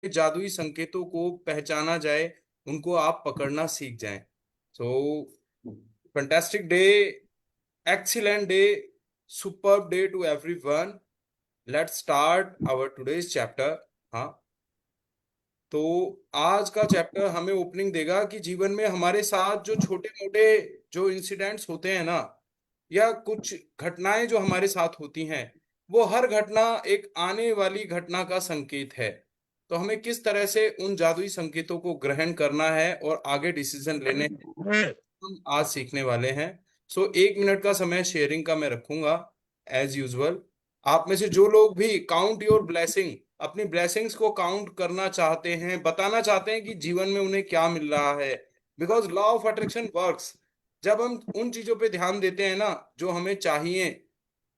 जादुई संकेतों को पहचाना जाए, उनको आप पकड़ना सीख जाएं। So fantastic day, excellent day, superb day to everyone. Let's start our today's chapter. हाँ, तो आज का चैप्टर हमें ओपनिंग देगा कि जीवन में हमारे साथ जो छोटे मोटे जो इंसिडेंट्स होते हैं ना, या कुछ घटनाएं जो हमारे साथ होती हैं, वो हर घटना एक आने वाली घटना का संकेत है। तो हमें किस तरह से उन जादुई संकेतों को ग्रहण करना है और आगे डिसीजन लेने हैं, हम आज सीखने वाले हैं। सो 1 मिनट का समय शेयरिंग का मैं रखूंगा एज यूजुअल। आप में से जो लोग भी काउंट योर ब्लेसिंग, अपनी ब्लेसिंग्स को काउंट करना चाहते हैं, बताना चाहते हैं कि जीवन में उन्हें क्या मिल रहा है, because law of attraction works. जब हम उन चीजों पे ध्यान देते हैं ना जो हमें चाहिए,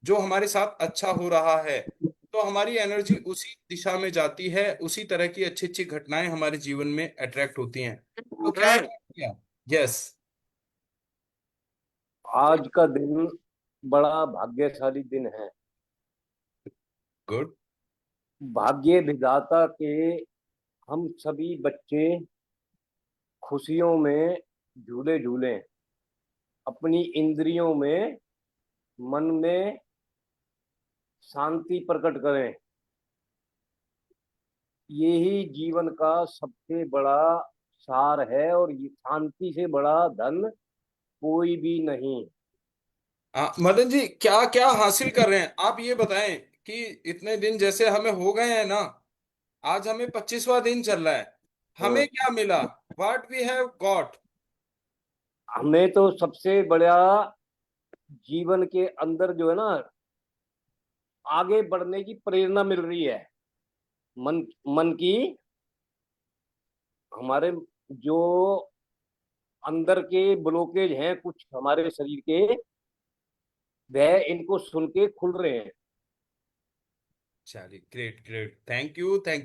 जो हमारे साथ अच्छा हो रहा है, तो हमारी एनर्जी उसी दिशा में जाती है, उसी तरह की अच्छी अच्छी घटनाएं हमारे जीवन में अट्रैक्ट होती हैं। तो क्या? यस। आज का दिन बड़ा भाग्यशाली दिन है। गुड। भाग्य विधाता के हम सभी बच्चे खुशियों में झूले झूलें, अपनी इंद्रियों में, मन में शांति प्रकट करें। यही जीवन का सबसे बड़ा सार है, और ये शांति से बड़ा धन कोई भी नहीं। मदन जी, क्या क्या हासिल कर रहे हैं आप, ये बताएं कि इतने दिन जैसे हमें हो गए हैं ना, आज हमें 25वां दिन चल रहा है, हमें हाँ, क्या मिला? What we have got? हमें तो सबसे बड़ा जीवन के अंदर जो है ना, आगे बढ़ने की प्रेरणा मिल रही है। मन मन की, हमारे जो अंदर के ब्लॉकेज हैं कुछ हमारे शरीर के, वह इनको सुन के खुल रहे हैं। चलिए, great great, thank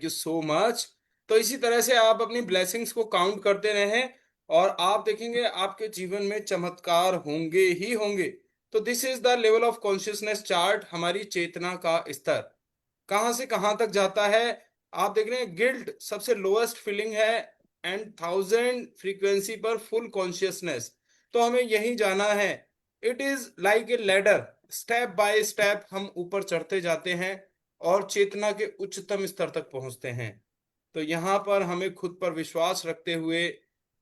you so much. तो इसी तरह से आप अपनी ब्लेसिंग्स को काउंट करते रहें, और आप देखेंगे आपके जीवन में चमत्कार होंगे ही होंगे। तो this is the level of consciousness chart, हमारी चेतना का स्तर कहाँ से कहाँ तक जाता है। आप देख रहे हैं, गिल्ट सबसे लोएस्ट फीलिंग है, एंड 1000 फ्रीक्वेंसी पर फुल कॉन्शियसनेस। तो हमें यही जाना है। It is like a ladder, step by step हम ऊपर चढ़ते जाते हैं और चेतना के उच्चतम स्तर तक पहुंचते हैं। तो यहाँ पर हमें खुद पर विश्वास रखते हुए,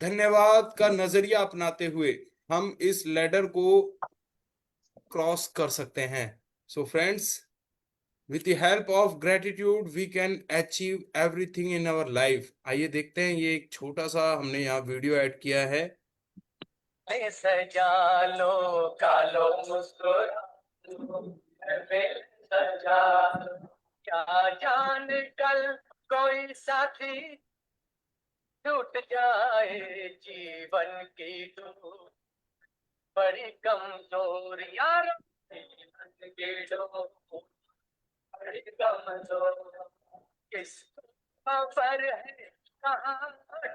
धन्यवाद का नजरिया अपनाते हुए, हम इस लेडर को क्रॉस कर सकते हैं। So friends, with the help of gratitude we can achieve everything in our life. आइए देखते हैं, ये एक छोटा सा हमने यहाँ वीडियो ऐड किया है। सजा लो कालो मुस्कुरा लो, सजा लो। क्या जान कल कोई साथी टूट जाए जीवन की डोर, बड़ी कमजोर यार जीवन की डोर, बड़ी कमजोर किस पर है, कहाँ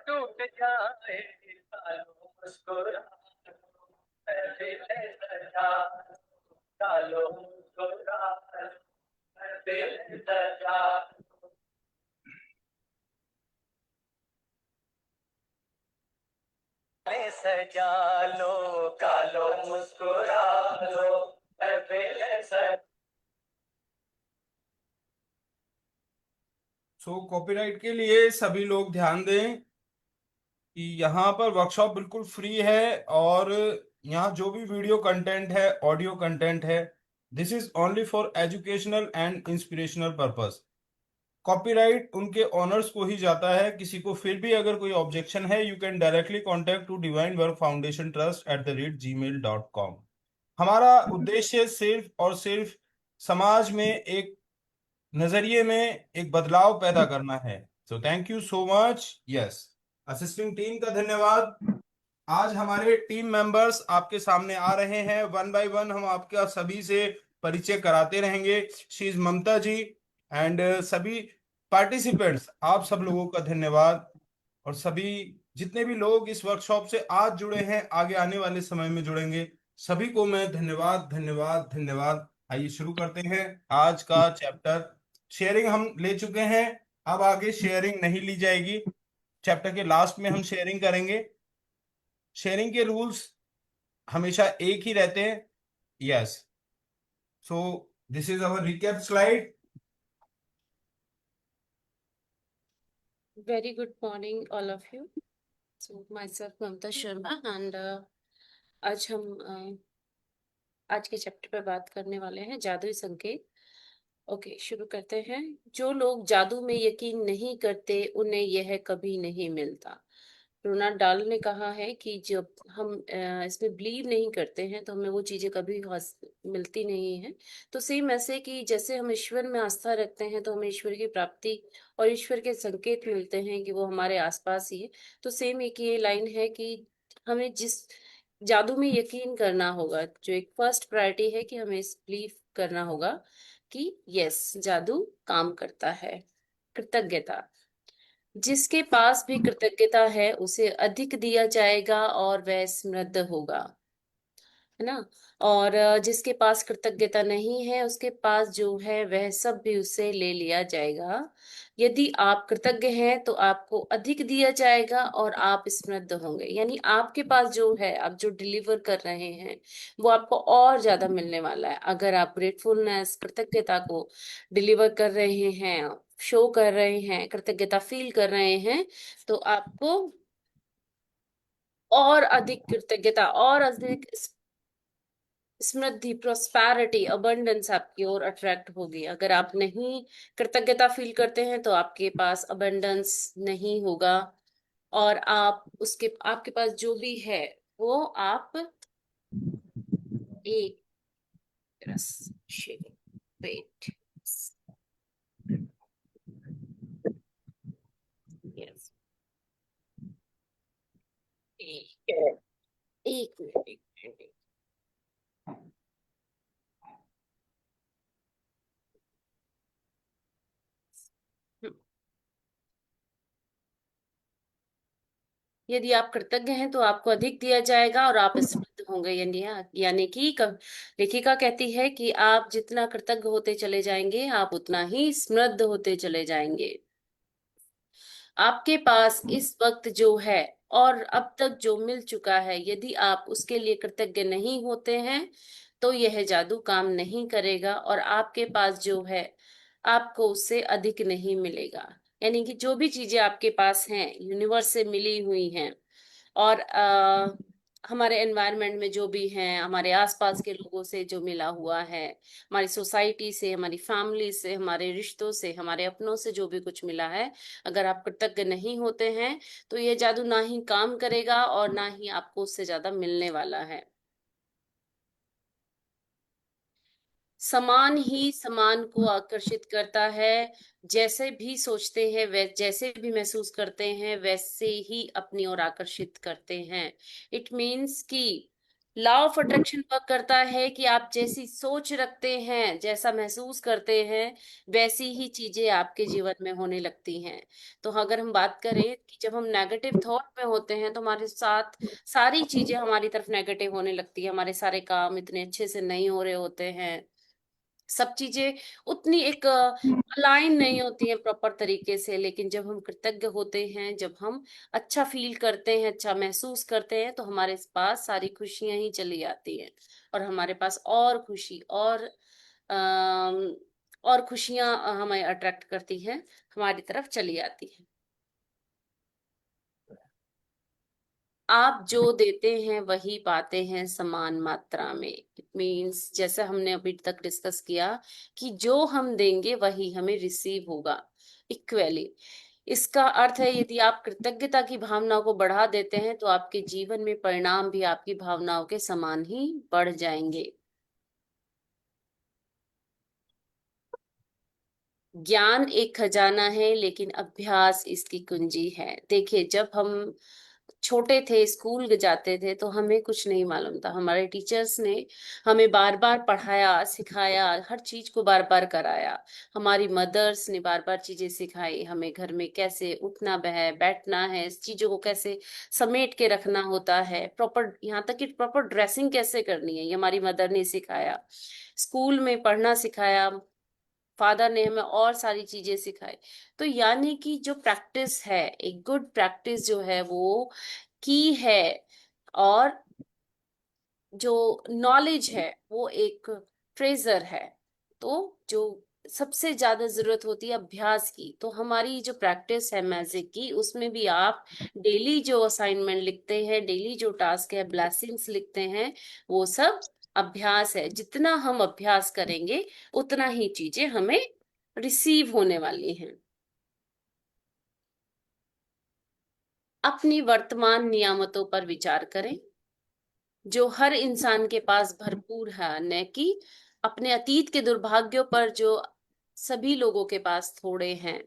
टूट जाए कालो मुस्कुरा लो, सजा कालो मुस्कुरा लो, सजा सजा लो कालो मुस्कुरा लो, सो कॉपीराइट के लिए सभी लोग ध्यान दें कि यहाँ पर वर्कशॉप बिल्कुल फ्री है, और यहाँ जो भी वीडियो कंटेंट है, ऑडियो कंटेंट है, this is only for educational and inspirational purpose. Copyright उनके ऑनर्स को ही जाता है, किसी को फिर भी अगर कोई ऑब्जेक्शन है, you can directly contact to divine work foundation trust @gmail.com। हमारा उद्देश्य सिर्फ और सिर्फ समाज में एक नजरिए में एक बदलाव पैदा करना है। So thank you so much. Yes, assisting team का धन्यवाद। आज हमारे टीम मेंबर्स आपके सामने आ रहे हैं, वन बाय वन हम आपका सभी से परिचय कराते रहेंगे। She is Mamta ji, and सभी पार्टिसिपेंट्स, आप सब लोगों का धन्यवाद। और सभी जितने भी लोग इस वर्कशॉप से आज जुड़े हैं, आगे आने वाले समय में जुड़ेंगे, सभी को मैं धन्यवाद धन्यवाद धन्यवाद। आइए शुरू करते हैं आज का चैप्टर। शेयरिंग हम ले चुके हैं। अब आगे शेयरिंग नहीं ली जाएगी। चैप्टर के लास्ट में हम शेयरिंग करेंगे। शेयरिंग के रूल्स हमेशा एक ही रहते हैं। Yes, so this is our recap slide. Very good morning, all of you. So myself Mamta Sharma and आज हम आज के चैप्टर पे बात करने वाले हैं जादुई संकेत। ओके, शुरू करते हैं। जो लोग जादू में यकीन नहीं करते उन्हें यह कभी नहीं मिलता। रोनाल्ड डाल ने कहा है कि जब हम इसमें बिलीव नहीं करते हैं तो हमें वो चीजें कभी मिलती नहीं है। तो सेम ऐसे कि जैसे हम ईश्वर में आस्था रखते हैं तो हमें ईश्वर की प्राप्ति और ईश्वर के संकेत मिलते हैं कि वो हमारे आसपास ही है। तो सेम एक ये लाइन है कि हमें जिस जादू में यकीन करना होगा, जो एक फर्स्ट प्रायोरिटी है कि हमें इस बिलीव करना होगा कि यस, जादू काम करता है। कृतज्ञता। जिसके पास भी कृतज्ञता है उसे अधिक दिया जाएगा और वह समृद्ध होगा, है ना। और जिसके पास कृतज्ञता नहीं है उसके पास जो है वह सब भी उससे ले लिया जाएगा। यदि आप कृतज्ञ हैं तो आपको अधिक दिया जाएगा और आप समृद्ध होंगे। यानी आपके पास जो है, आप जो डिलीवर कर रहे हैं वो आपको और ज्यादा मिलने वाला है। अगर आप ग्रेटफुलनेस, कृतज्ञता को डिलीवर कर रहे हैं, शो कर रहे हैं, कृतज्ञता फील कर रहे हैं, तो आपको और अधिक कृतज्ञता और अधिक समृद्धि, प्रोस्पैरिटी, अबंडेंस आपकी ओर अट्रैक्ट होगी। अगर आप नहीं कृतज्ञता फील करते हैं तो आपके पास अबंडेंस नहीं होगा और आप उसके आपके पास जो भी है वो आप एक रस वेट यस एक मिनट। यदि आप कृतज्ञ हैं तो आपको अधिक दिया जाएगा और आप समृद्ध होंगे। यानी कि लेखिका कहती है कि आप जितना कृतज्ञ होते चले जाएंगे आप उतना ही समृद्ध होते चले जाएंगे। आपके पास इस वक्त जो है और अब तक जो मिल चुका है, यदि आप उसके लिए कृतज्ञ नहीं होते हैं तो यह जादू काम नहीं करेगा और आपके पास जो है आपको उससे अधिक नहीं मिलेगा। यानी कि जो भी चीजें आपके पास हैं, यूनिवर्स से मिली हुई हैं और हमारे एनवायरनमेंट में जो भी हैं, हमारे आसपास के लोगों से जो मिला हुआ है, हमारी सोसाइटी से, हमारी फैमिली से, हमारे रिश्तों से, हमारे अपनों से जो भी कुछ मिला है, अगर आप कृतज्ञ नहीं होते हैं तो ये जादू ना ही काम करेगा और ना ही आपको उससे ज्यादा मिलने वाला है। समान ही समान को आकर्षित करता है। जैसे भी सोचते हैं, वै जैसे भी महसूस करते हैं वैसे ही अपनी ओर आकर्षित करते हैं। इट मीन्स कि लॉ ऑफ अट्रैक्शन वर्क करता है कि आप जैसी सोच रखते हैं, जैसा महसूस करते हैं, वैसी ही चीजें आपके जीवन में होने लगती हैं। तो अगर हम बात करें कि जब हम नेगेटिव थॉट में होते हैं तो हमारे साथ सारी चीजें हमारी तरफ नेगेटिव होने लगती है। हमारे सारे काम इतने अच्छे से नहीं हो रहे होते हैं, सब चीजें उतनी एक अलाइन नहीं होती है प्रॉपर तरीके से। लेकिन जब हम कृतज्ञ होते हैं, जब हम अच्छा फील करते हैं, अच्छा महसूस करते हैं, तो हमारे पास सारी खुशियां ही चली आती हैं और हमारे पास और खुशी और खुशियां हमें अट्रैक्ट करती हैं, हमारी तरफ चली आती हैं। आप जो देते हैं वही पाते हैं समान मात्रा में। इट मीन्स जैसे हमने अभी तक डिस्कस किया कि जो हम देंगे वही हमें रिसीव होगा इक्वली। इसका अर्थ है यदि आप कृतज्ञता की भावना को बढ़ा देते हैं तो आपके जीवन में परिणाम भी आपकी भावनाओं के समान ही बढ़ जाएंगे। ज्ञान एक खजाना है लेकिन अभ्यास इसकी कुंजी है। देखिए, जब हम छोटे थे, स्कूल जाते थे, तो हमें कुछ नहीं मालूम था। हमारे टीचर्स ने हमें बार बार पढ़ाया, सिखाया, हर चीज को बार बार कराया। हमारी मदर्स ने बार बार चीजें सिखाई हमें, घर में कैसे उठना है, बैठना है, इस चीजों को कैसे समेट के रखना होता है, प्रॉपर, यहाँ तक कि प्रॉपर ड्रेसिंग कैसे करनी है, ये हमारी मदर ने सिखाया। स्कूल में पढ़ना सिखाया, फादर ने हमें और सारी चीजें सिखाई। तो यानी कि जो प्रैक्टिस है, एक गुड प्रैक्टिस जो है वो की है, और जो नॉलेज है वो एक ट्रेजर है। तो जो सबसे ज्यादा जरूरत होती है अभ्यास की, तो हमारी जो प्रैक्टिस है मैजिक की, उसमें भी आप डेली जो असाइनमेंट लिखते हैं, डेली जो टास्क है, ब्लेसिंग्स लिखते हैं, वो सब अभ्यास है। जितना हम अभ्यास करेंगे उतना ही चीजें हमें रिसीव होने वाली हैं। अपनी वर्तमान नियामतों पर विचार करें जो हर इंसान के पास भरपूर है, न कि अपने अतीत के दुर्भाग्यों पर जो सभी लोगों के पास थोड़े हैं।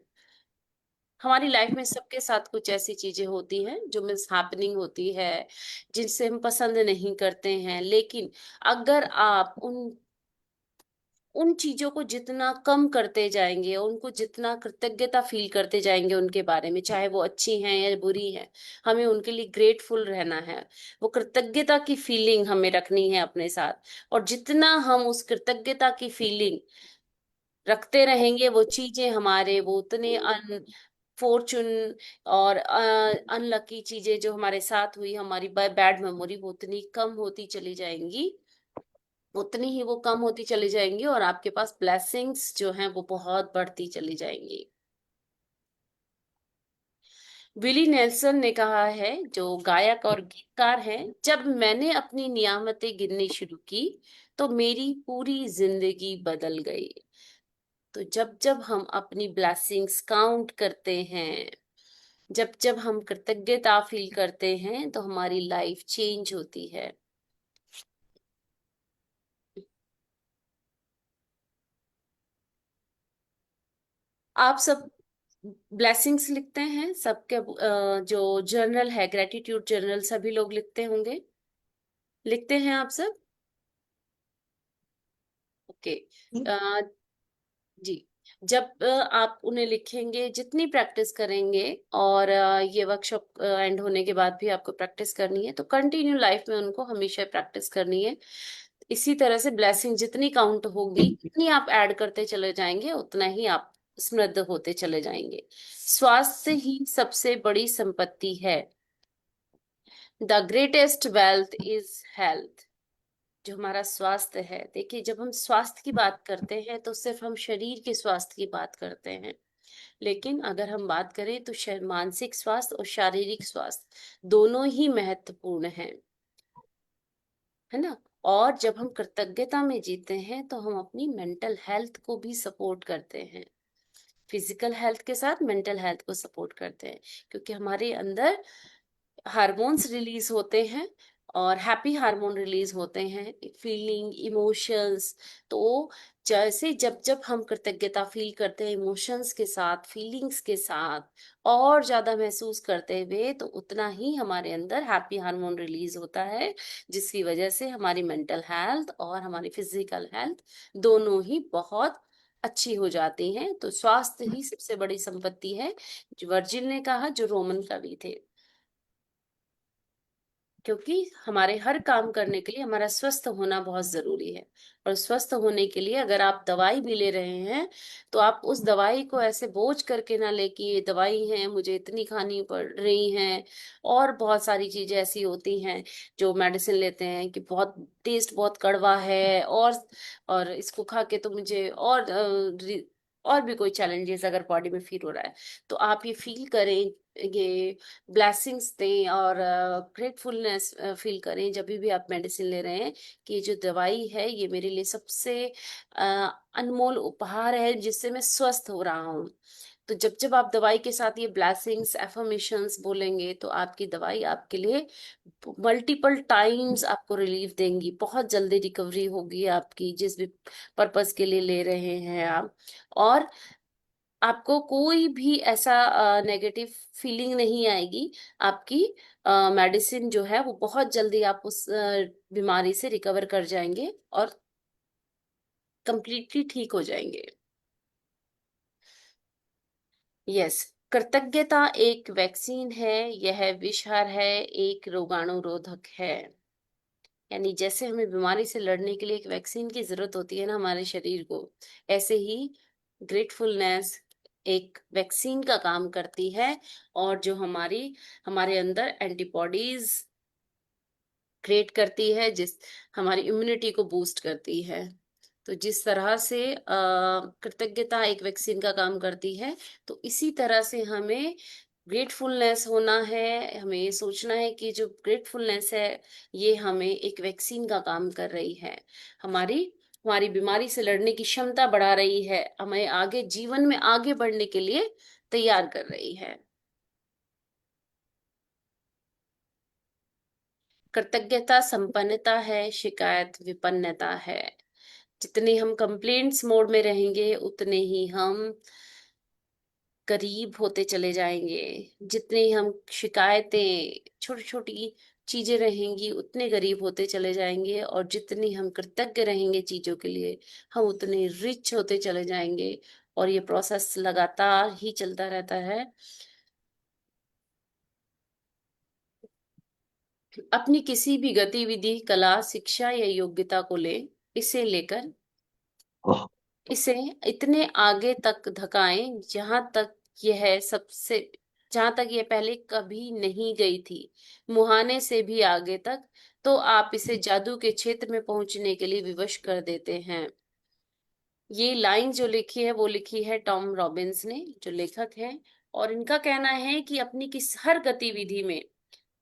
हमारी लाइफ में सबके साथ कुछ ऐसी चीजें होती हैं जो मिस हैपनिंग होती है, जिनसे हम पसंद नहीं करते हैं, लेकिन अगर आप उन उन चीजों को जितना कम करते जाएंगे, उनको जितना कृतज्ञता फील करते जाएंगे उनके बारे में, चाहे वो अच्छी हैं या बुरी हैं, हमें उनके लिए ग्रेटफुल रहना है। वो कृतज्ञता की फीलिंग हमें रखनी है अपने साथ, और जितना हम उस कृतज्ञता की फीलिंग रखते रहेंगे, वो चीजें हमारे, वो उतने फॉर्चून और अनलकी चीजें जो हमारे साथ हुई, हमारी बैड मेमोरी, वो उतनी कम होती चली जाएंगी, उतनी ही वो कम होती चली जाएंगी, और आपके पास ब्लेसिंग्स जो हैं वो बहुत बढ़ती चली जाएंगी। विली नेल्सन ने कहा है, जो गायक और गीतकार हैं, जब मैंने अपनी नियामतें गिननी शुरू की तो मेरी पूरी जिंदगी बदल गई। तो जब जब हम अपनी ब्लेसिंग्स काउंट करते हैं, जब जब हम कृतज्ञता फील करते हैं, तो हमारी लाइफ चेंज होती है। आप सब ब्लेसिंग्स लिखते हैं, सबके जो जर्नल है, ग्रेटिट्यूड जर्नल, सभी लोग लिखते होंगे, लिखते हैं आप सब? ओके। जी। जब आप उन्हें लिखेंगे, जितनी प्रैक्टिस करेंगे, और ये वर्कशॉप एंड होने के बाद भी आपको प्रैक्टिस करनी है, तो कंटिन्यू लाइफ में उनको हमेशा प्रैक्टिस करनी है। इसी तरह से ब्लेसिंग जितनी काउंट होगी, जितनी आप ऐड करते चले जाएंगे, उतना ही आप समृद्ध होते चले जाएंगे। स्वास्थ्य ही सबसे बड़ी संपत्ति है। The greatest wealth is health. जो हमारा स्वास्थ्य है, देखिए, जब हम स्वास्थ्य की बात करते हैं तो सिर्फ हम शरीर के स्वास्थ्य की बात करते हैं, लेकिन अगर हम बात करें तो मानसिक स्वास्थ्य और शारीरिक स्वास्थ्य दोनों ही महत्वपूर्ण हैं, है ना। और जब हम कृतज्ञता में जीते हैं तो हम अपनी मेंटल हेल्थ को भी सपोर्ट करते हैं, फिजिकल हेल्थ के साथ मेंटल हेल्थ को सपोर्ट करते हैं, क्योंकि हमारे अंदर हार्मोन्स रिलीज होते हैं, और हैप्पी हार्मोन रिलीज होते हैं, फीलिंग, इमोशंस। तो जैसे जब जब हम कृतज्ञता फील करते हैं इमोशंस के साथ, फीलिंग्स के साथ, और ज्यादा महसूस करते हुए, तो उतना ही हमारे अंदर हैप्पी हार्मोन रिलीज होता है, जिसकी वजह से हमारी मेंटल हेल्थ और हमारी फिजिकल हेल्थ दोनों ही बहुत अच्छी हो जाती हैं। तो स्वास्थ्य ही सबसे बड़ी संपत्ति है, जो वर्जिल ने कहा, जो रोमन कवि थे। क्योंकि हमारे हर काम करने के लिए हमारा स्वस्थ होना बहुत जरूरी है, और स्वस्थ होने के लिए अगर आप दवाई भी ले रहे हैं, तो आप उस दवाई को ऐसे बोझ करके ना ले कि ये दवाई है, मुझे इतनी खानी पड़ रही है। और बहुत सारी चीजें ऐसी होती हैं जो मेडिसिन लेते हैं कि बहुत टेस्ट बहुत कड़वा है, और इसको खा के तो मुझे और भी कोई चैलेंजेस अगर बॉडी में फील हो रहा है, तो आप ये फील करें, ये ब्लेसिंग्स दें, और ग्रेटफुलनेस फील करें जब भी आप मेडिसिन ले रहे हैं, कि ये जो दवाई है ये मेरे लिए सबसे अ, अनमोल उपहार है, जिससे मैं स्वस्थ हो रहा हूँ। तो जब जब आप दवाई के साथ ये ब्लेसिंग्स, एफर्मेशंस बोलेंगे, तो आपकी दवाई आपके लिए मल्टीपल टाइम्स आपको रिलीफ देंगी, बहुत जल्दी रिकवरी होगी आपकी, जिस भी पर्पस के लिए ले रहे हैं आप। और आपको कोई भी ऐसा नेगेटिव फीलिंग नहीं आएगी। आपकी मेडिसिन जो है वो बहुत जल्दी आप उस बीमारी से रिकवर कर जाएंगे, और कंप्लीटली ठीक हो जाएंगे। यस, कृतज्ञता एक वैक्सीन है, यह विषहर है, एक रोगाणुरोधक है। यानी जैसे हमें बीमारी से लड़ने के लिए एक वैक्सीन की जरूरत होती है ना हमारे शरीर को, ऐसे ही ग्रेटफुलनेस एक वैक्सीन का काम करती है, और जो हमारे अंदर एंटीबॉडीज क्रिएट करती है, जिस हमारी इम्यूनिटी को बूस्ट करती है। तो जिस तरह से कृतज्ञता एक वैक्सीन का काम करती है, तो इसी तरह से हमें ग्रेटफुलनेस होना है। हमें ये सोचना है कि जो ग्रेटफुलनेस है, ये हमें एक वैक्सीन का काम कर रही है। हमारी हमारी बीमारी से लड़ने की क्षमता बढ़ा रही है, हमें आगे जीवन में आगे बढ़ने के लिए तैयार कर रही है। कृतज्ञता संपन्नता है, शिकायत विपन्नता है। जितने हम कंप्लेंट्स मोड में रहेंगे, उतने ही हम गरीब होते चले जाएंगे। जितने हम शिकायतें, छोटी छोटी चीजें रहेंगी, उतने गरीब होते चले जाएंगे। और जितनी हम कृतज्ञ रहेंगे चीजों के लिए, हम उतने रिच होते चले जाएंगे। और ये प्रोसेस लगातार ही चलता रहता है। अपनी किसी भी गतिविधि, कला, शिक्षा या योग्यता को इसे लेकर इसे इतने आगे तक धकाएं जहां तक यह पहले कभी नहीं गई थी, मुहाने से भी आगे तक। तो आप इसे जादू के क्षेत्र में पहुंचने के लिए विवश कर देते हैं। ये लाइन जो लिखी है, वो लिखी है टॉम रॉबिन्स ने, जो लेखक है। और इनका कहना है कि अपनी हर गतिविधि में,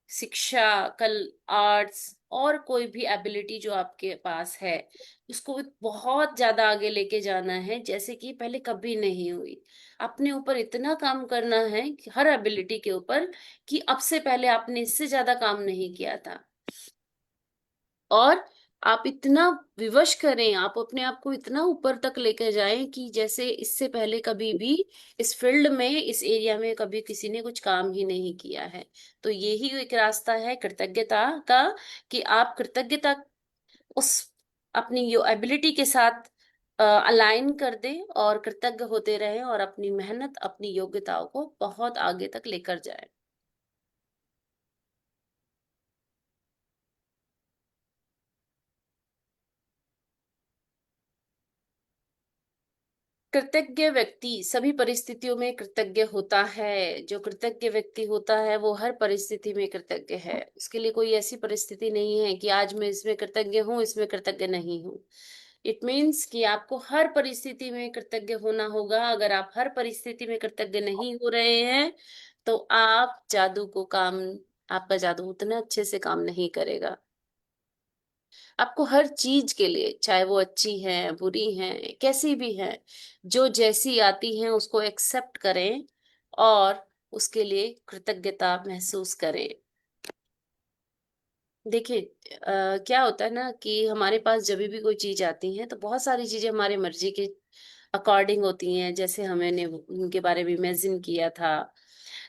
शिक्षा, कल, आर्ट्स और कोई भी एबिलिटी जो आपके पास है, उसको बहुत ज्यादा आगे लेके जाना है, जैसे कि पहले कभी नहीं हुई। अपने ऊपर इतना काम करना है कि हर एबिलिटी के ऊपर, कि अब से पहले आपने इससे ज्यादा काम नहीं किया था। और आप इतना विवश करें, आप अपने आप को इतना ऊपर तक लेकर जाएं कि जैसे इससे पहले कभी भी इस फील्ड में, इस एरिया में कभी किसी ने कुछ काम ही नहीं किया है। तो यही एक रास्ता है कृतज्ञता का, कि आप कृतज्ञता उस अपनी यो एबिलिटी के साथ अलाइन कर दें, और कृतज्ञ होते रहें, और अपनी मेहनत, अपनी योग्यताओं को बहुत आगे तक लेकर जाएं। कृतज्ञ व्यक्ति सभी परिस्थितियों में कृतज्ञ होता है। जो कृतज्ञ व्यक्ति होता है, वो हर परिस्थिति में कृतज्ञ है। उसके लिए कोई ऐसी परिस्थिति नहीं है कि आज मैं इसमें कृतज्ञ हूँ, इसमें कृतज्ञ नहीं हूँ। इट मीन्स कि आपको हर परिस्थिति में कृतज्ञ होना होगा। अगर आप हर परिस्थिति में कृतज्ञ नहीं हो रहे हैं, तो आपका जादू उतना अच्छे से काम नहीं करेगा। आपको हर चीज के लिए, चाहे वो अच्छी है, बुरी है, कैसी भी है, जो जैसी आती है उसको एक्सेप्ट करें, और उसके लिए कृतज्ञता महसूस करें। देखिए, क्या होता है ना कि हमारे पास जब भी कोई चीज आती है, तो बहुत सारी चीजें हमारी मर्जी के अकॉर्डिंग होती हैं, जैसे हमने उनके बारे में इमेजिन किया था,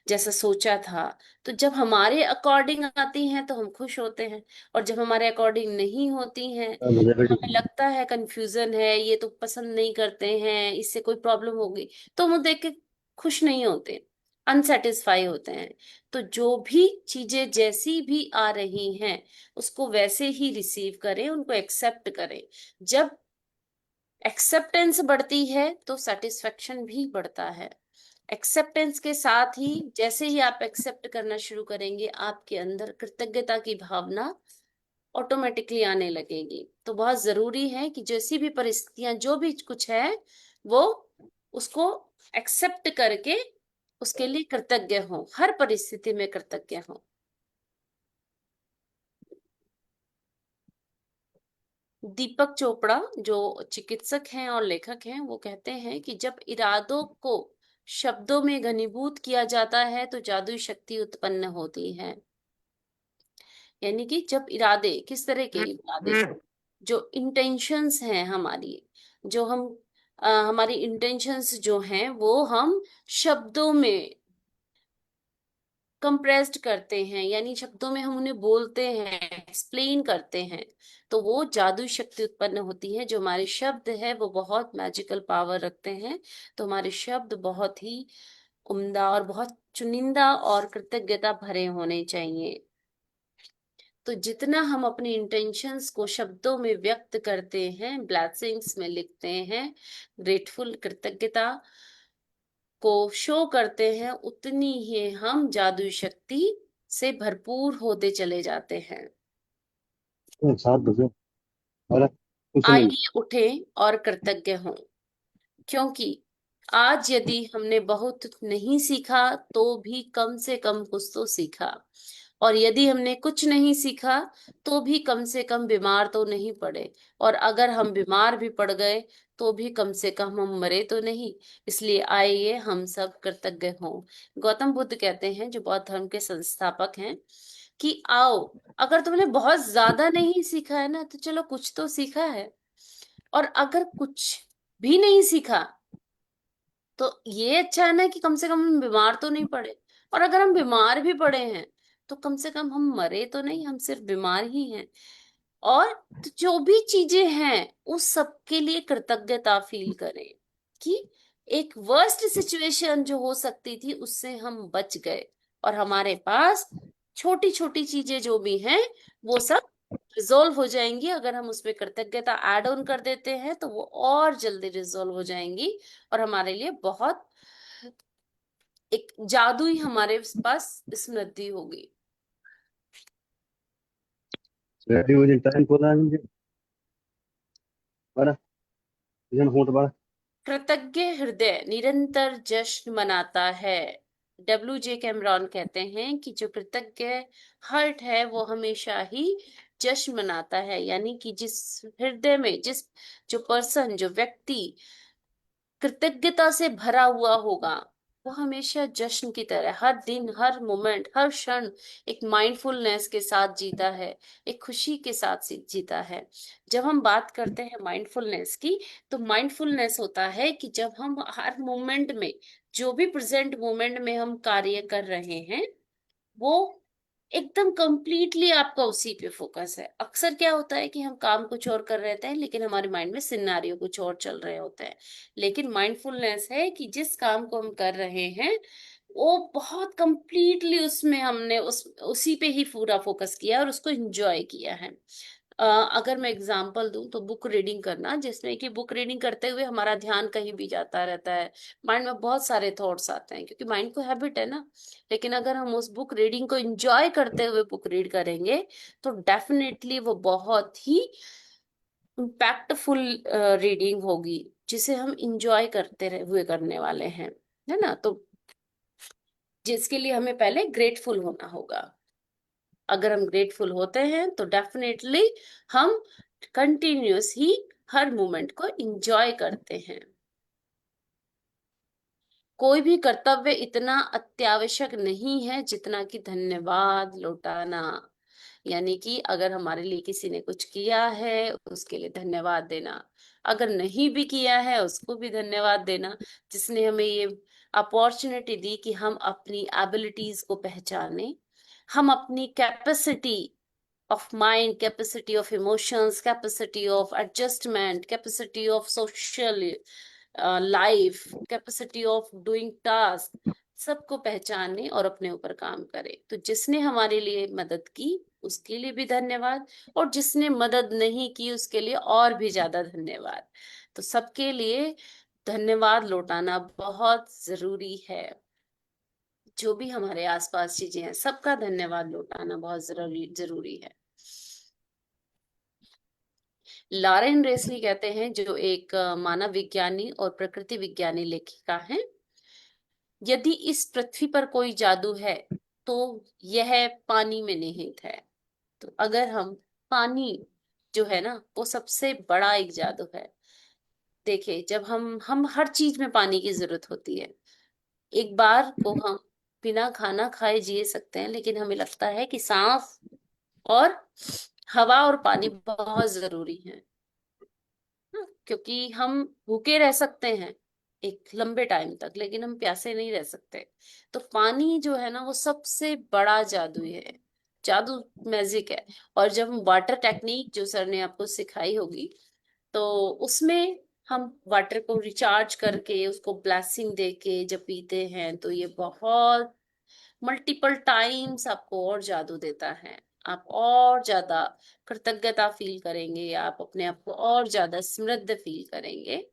जैसा सोचा था। तो जब हमारे अकॉर्डिंग आती हैं तो हम खुश होते हैं, और जब हमारे अकॉर्डिंग नहीं होती हैं, तो हमें लगता है कंफ्यूजन है, ये तो पसंद नहीं करते हैं, इससे कोई प्रॉब्लम होगी, तो हम देख के खुश नहीं होते, अनसेटिस्फाई होते हैं। तो जो भी चीजें जैसी भी आ रही हैं, उसको वैसे ही रिसीव करें, उनको एक्सेप्ट करें। जब एक्सेप्टेंस बढ़ती है, तो सेटिस्फेक्शन भी बढ़ता है। एक्सेप्टेंस के साथ ही, जैसे ही आप एक्सेप्ट करना शुरू करेंगे, आपके अंदर कृतज्ञता की भावना ऑटोमेटिकली आने लगेगी। तो बहुत जरूरी है कि जैसी भी परिस्थितियां, जो भी कुछ है, वो उसको एक्सेप्ट करके उसके लिए कृतज्ञ हो, हर परिस्थिति में कृतज्ञ हो। दीपक चोपड़ा, जो चिकित्सक हैं और लेखक हैं, वो कहते हैं कि जब इरादों को शब्दों में घनीभूत किया जाता है, तो जादुई शक्ति उत्पन्न होती है। यानी कि जब इरादे, किस तरह के इरादे, जो इंटेंशंस हैं हमारी, जो हम हमारी इंटेंशंस जो हैं, वो हम शब्दों में कंप्रेस्ड करते हैं, यानी शब्दों में हम उन्हें बोलते हैं, एक्सप्लेन करते हैं, तो वो जादुई शक्ति उत्पन्न होती है। जो हमारे शब्द है, वो बहुत मैजिकल पावर रखते हैं। तो हमारे शब्द बहुत ही उम्दा और बहुत चुनिंदा और कृतज्ञता भरे होने चाहिए। तो जितना हम अपनी इंटेंशंस को शब्दों में व्यक्त करते हैं, ब्लेसिंग्स में लिखते हैं, ग्रेटफुल कृतज्ञता को शो करते हैं, उतनी ही हम जादुई शक्ति से भरपूर होते चले जाते हैं। 7 बजे और कुछ नहीं। आइए उठें और कृतज्ञ हों, क्योंकि आज यदि हमने बहुत नहीं सीखा तो भी कम से कम कुछ तो सीखा, और यदि हमने कुछ नहीं सीखा तो भी कम से कम बीमार तो नहीं पड़े, और अगर हम बीमार भी पड़ गए तो भी कम से कम हम मरे तो नहीं। इसलिए आइए हम सब कृतज्ञ हों। गौतम बुद्ध कहते हैं, जो बौद्ध धर्म के संस्थापक हैं, कि आओ, अगर तुमने बहुत ज्यादा नहीं सीखा है ना, तो चलो कुछ तो सीखा है, और अगर कुछ भी नहीं सीखा तो ये अच्छा है ना कि कम से कम हम बीमार तो नहीं पड़े, और अगर हम बीमार भी पड़े हैं तो कम से कम हम मरे तो नहीं, हम सिर्फ बीमार ही हैं। और तो जो भी चीजें हैं उस सब के लिए कृतज्ञता फील करें, कि एक वर्स्ट सिचुएशन जो हो सकती थी उससे हम बच गए, और हमारे पास छोटी छोटी चीजें जो भी हैं वो सब रिजोल्व हो जाएंगी। अगर हम उसमें कृतज्ञता ऐड ऑन कर देते हैं तो वो और जल्दी रिजोल्व हो जाएंगी, और हमारे लिए बहुत एक जादुई हमारे पास स्मृति होगी। रेडी हो जाए टाइम को मुझे बड़ा जन होट बड़ा। कृतज्ञ हृदय निरंतर जश्न मनाता है। डब्ल्यू जे कैमरॉन कहते हैं कि जो कृतज्ञ हार्ट है वो हमेशा ही जश्न मनाता है, यानी कि जिस हृदय में जिस जो पर्सन जो व्यक्ति कृतज्ञता से भरा हुआ होगा, वो हमेशा जश्न की तरह हर दिन, हर मोमेंट, हर क्षण एक माइंडफुलनेस के साथ जीता है, एक खुशी के साथ जीता है। जब हम बात करते हैं माइंडफुलनेस की, तो माइंडफुलनेस होता है कि जब हम हर मोमेंट में, जो भी प्रेजेंट मोमेंट में हम कार्य कर रहे हैं, वो एकदम कंप्लीटली आपका उसी पे फोकस है। अक्सर क्या होता है कि हम काम कुछ और कर रहे हैं लेकिन हमारे माइंड में सिनारियो कुछ और चल रहे होते हैं। लेकिन माइंडफुलनेस है कि जिस काम को हम कर रहे हैं वो बहुत कंप्लीटली उसमें हमने उसी पे ही पूरा फोकस किया और उसको एंजॉय किया है। अगर मैं एग्जांपल दूं तो बुक रीडिंग करना, जिसमें कि बुक रीडिंग करते हुए हमारा ध्यान कहीं भी जाता रहता है, माइंड में बहुत सारे थॉट्स आते हैं, क्योंकि माइंड को हैबिट है ना। लेकिन अगर हम उस बुक रीडिंग को एंजॉय करते हुए बुक रीड करेंगे तो डेफिनेटली वो बहुत ही इम्पैक्टफुल रीडिंग होगी, जिसे हम इंजॉय हुए करने वाले हैं, है ना। तो जिसके लिए हमें पहले ग्रेटफुल होना होगा। अगर हम ग्रेटफुल होते हैं तो डेफिनेटली हम कंटिन्यूस ही हर मोमेंट को एंजॉय करते हैं। कोई भी कर्तव्य इतना अत्यावश्यक नहीं है जितना कि धन्यवाद लौटाना। यानी कि अगर हमारे लिए किसी ने कुछ किया है उसके लिए धन्यवाद देना, अगर नहीं भी किया है उसको भी धन्यवाद देना, जिसने हमें ये अपॉर्चुनिटी दी कि हम अपनी एबिलिटीज को पहचाने, हम अपनी capacity of mind, capacity of emotions, capacity of adjustment, capacity of social life, capacity of doing task, सबको पहचाने और अपने ऊपर काम करे। तो जिसने हमारे लिए मदद की उसके लिए भी धन्यवाद, और जिसने मदद नहीं की उसके लिए और भी ज्यादा धन्यवाद। तो सबके लिए धन्यवाद लौटाना बहुत जरूरी है। जो भी हमारे आसपास चीजें हैं सबका धन्यवाद लौटाना बहुत जरूरी जरूरी है। लॉरेन रेसली कहते हैं, जो एक मानव विज्ञानी और प्रकृति विज्ञानी लेखिका हैं, यदि इस पृथ्वी पर कोई जादू है तो यह पानी में निहित है। तो अगर हम पानी जो है ना वो सबसे बड़ा एक जादू है। देखिए, जब हम हर चीज में पानी की जरूरत होती है। एक बार को हम बिना खाना खाए जी सकते हैं, लेकिन हमें लगता है कि सांस और हवा और पानी बहुत जरूरी है। क्योंकि हम भूखे रह सकते हैं एक लंबे टाइम तक, लेकिन हम प्यासे नहीं रह सकते। तो पानी जो है ना वो सबसे बड़ा जादू है, जादू मैजिक है। और जब हम वाटर टेक्निक जो सर ने आपको सिखाई होगी, तो उसमें हम वाटर को रिचार्ज करके उसको ब्लेसिंग दे के जब पीते हैं तो ये बहुत मल्टीपल टाइम्स आपको और जादू देता है। आप और ज्यादा कृतज्ञता फील करेंगे, आप अपने आप को और ज्यादा समृद्ध फील करेंगे।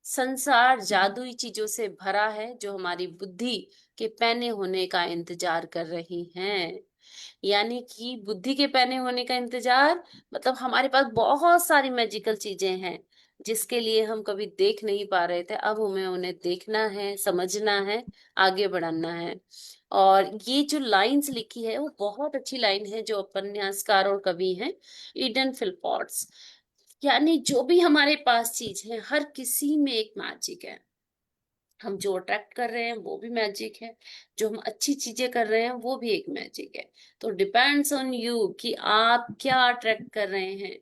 संसार जादुई चीजों से भरा है जो हमारी बुद्धि के पैने होने का इंतजार कर रही हैं। यानी कि बुद्धि के पैने होने का इंतजार मतलब हमारे पास बहुत सारी मैजिकल चीजें हैं जिसके लिए हम कभी देख नहीं पा रहे थे, अब हमें उन्हें देखना है, समझना है, आगे बढ़ाना है। और ये जो लाइंस लिखी है वो बहुत अच्छी लाइन है जो उपन्यासकार और कवि हैं ईडन फिलपॉट्स। यानी जो भी हमारे पास चीज है हर किसी में एक मैजिक है। हम जो अट्रैक्ट कर रहे हैं वो भी मैजिक है, जो हम अच्छी चीजें कर रहे हैं वो भी एक मैजिक है। तो डिपेंड्स ऑन यू कि आप क्या अट्रैक्ट कर रहे हैं।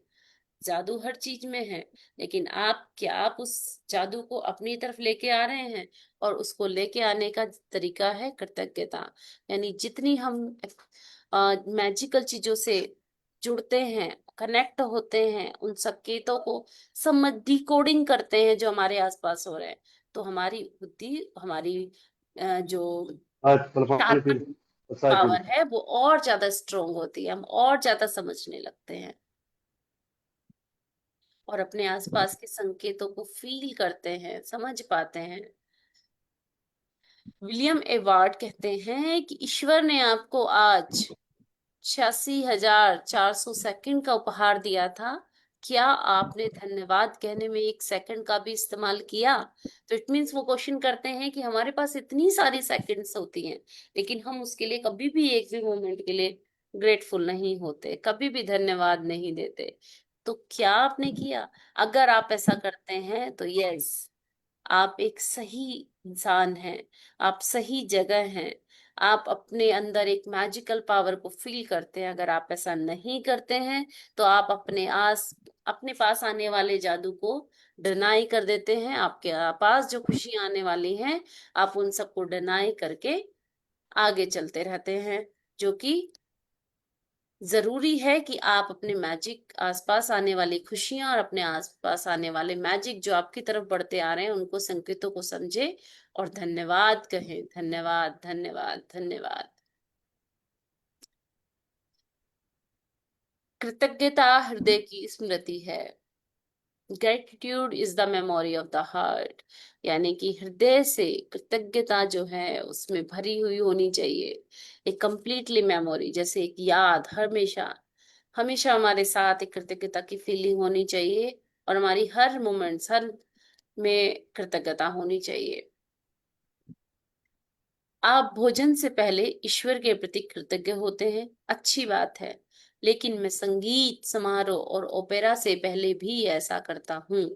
जादू हर चीज में है, लेकिन आप उस जादू को अपनी तरफ लेके आ रहे हैं। और उसको लेके आने का तरीका है कृतज्ञता। यानी जितनी हम मैजिकल चीजों से जुड़ते हैं, कनेक्ट होते हैं, उन संकेतों को समझ डिकोडिंग करते हैं जो हमारे आसपास हो रहे हैं, तो हमारी बुद्धि, हमारी जो शार्पन पावर है वो और ज्यादा स्ट्रोंग होती है, हम और ज्यादा समझने लगते हैं और अपने आसपास के संकेतों को फील करते हैं, समझ पाते हैं। विलियम एवार्ड कहते हैं कि ईश्वर ने आपको आज 86,400 सेकंड का उपहार दिया था। क्या आपने धन्यवाद कहने में 1 सेकंड का भी इस्तेमाल किया? तो इट मीन्स वो क्वेश्चन करते हैं कि हमारे पास इतनी सारी सेकंड्स होती हैं, लेकिन हम उसके लिए कभी भी एक भी मोमेंट के लिए ग्रेटफुल नहीं होते, कभी भी धन्यवाद नहीं देते। तो क्या आपने किया? अगर आप ऐसा करते हैं तो यस, आप एक सही इंसान हैं, आप सही जगह हैं, आप अपने अंदर एक मैजिकल पावर को फील करते हैं। अगर आप ऐसा नहीं करते हैं तो आप अपने पास आने वाले जादू को डिनाई कर देते हैं। आपके पास जो खुशी आने वाली है आप उन सबको डिनाई करके आगे चलते रहते हैं, जो कि जरूरी है कि आप अपने मैजिक, आसपास आने वाली खुशियां और अपने आसपास आने वाले मैजिक जो आपकी तरफ बढ़ते आ रहे हैं उनको, संकेतों को समझे और धन्यवाद कहें। धन्यवाद, धन्यवाद, धन्यवाद। कृतज्ञता हृदय की स्मृति है। Gratitude is the memory of the heart. यानी कि हृदय से कृतज्ञता जो है उसमें भरी हुई होनी चाहिए, एक कंप्लीटली मेमोरी, जैसे एक याद, हमेशा हमेशा हमारे साथ एक कृतज्ञता की फीलिंग होनी चाहिए और हमारी हर मोमेंट्स, हर में कृतज्ञता होनी चाहिए। आप भोजन से पहले ईश्वर के प्रति कृतज्ञ होते हैं, अच्छी बात है, लेकिन मैं संगीत समारोह और ओपेरा से पहले भी ऐसा करता हूँ।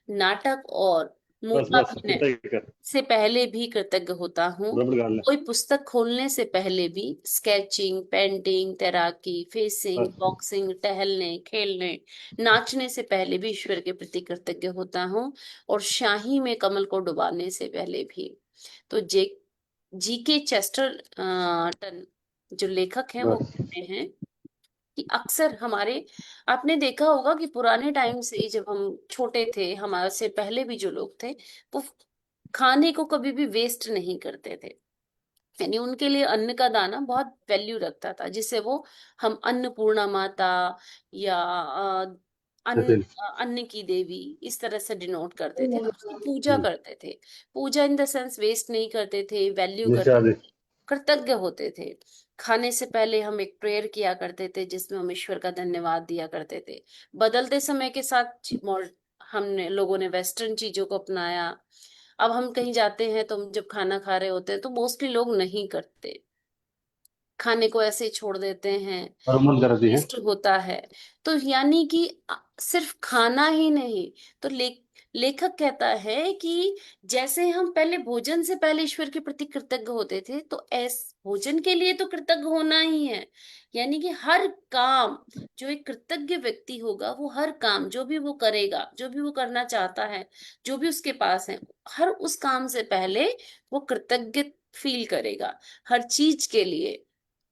नाटक और मूकाभिनय से पहले भी कृतज्ञ होता हूँ। कोई पुस्तक खोलने से पहले भी, स्केचिंग, पेंटिंग, तैराकी, फेसिंग, बॉक्सिंग, टहलने, खेलने, नाचने से पहले भी ईश्वर के प्रति कृतज्ञ होता हूँ। और शाही में कमल को डुबाने से पहले भी। तो जीके चेस्टरटन जो लेखक हैं वो कहते हैं कि अक्सर आपने देखा होगा कि पुराने टाइम से जब हम छोटे थे, हमारे से पहले भी जो लोग थे वो खाने को कभी भी वेस्ट नहीं करते थे। यानी उनके लिए अन्न का दाना बहुत वैल्यू रखता था, जिसे वो हम अन्नपूर्णा माता या अन्न की देवी इस तरह से डिनोट करते थे, उसकी पूजा करते थे। पूजा इन द सेंस वेस्ट नहीं करते थे, वैल्यू करते थे, कृतज्ञ होते थे। खाने से पहले हम एक प्रेयर किया करते थे जिसमें हम ईश्वर का धन्यवाद दिया करते थे। बदलते समय के साथ हमने लोगों ने वेस्टर्न चीजों को अपनाया। अब हम कहीं जाते हैं तो हम जब खाना खा रहे होते हैं तो मोस्टली लोग नहीं करते, खाने को ऐसे ही छोड़ देते हैं, वेस्ट होता है। तो यानी कि सिर्फ खाना ही नहीं, तो लेखक कहता है कि जैसे हम पहले भोजन से पहले ईश्वर के प्रति कृतज्ञ होते थे, तो भोजन के लिए तो कृतज्ञ होना ही है। यानी कि हर काम, जो एक कृतज्ञ व्यक्ति होगा वो हर काम जो भी वो करेगा, जो भी वो करना चाहता है, जो भी उसके पास है, हर उस काम से पहले वो कृतज्ञ फील करेगा, हर चीज के लिए।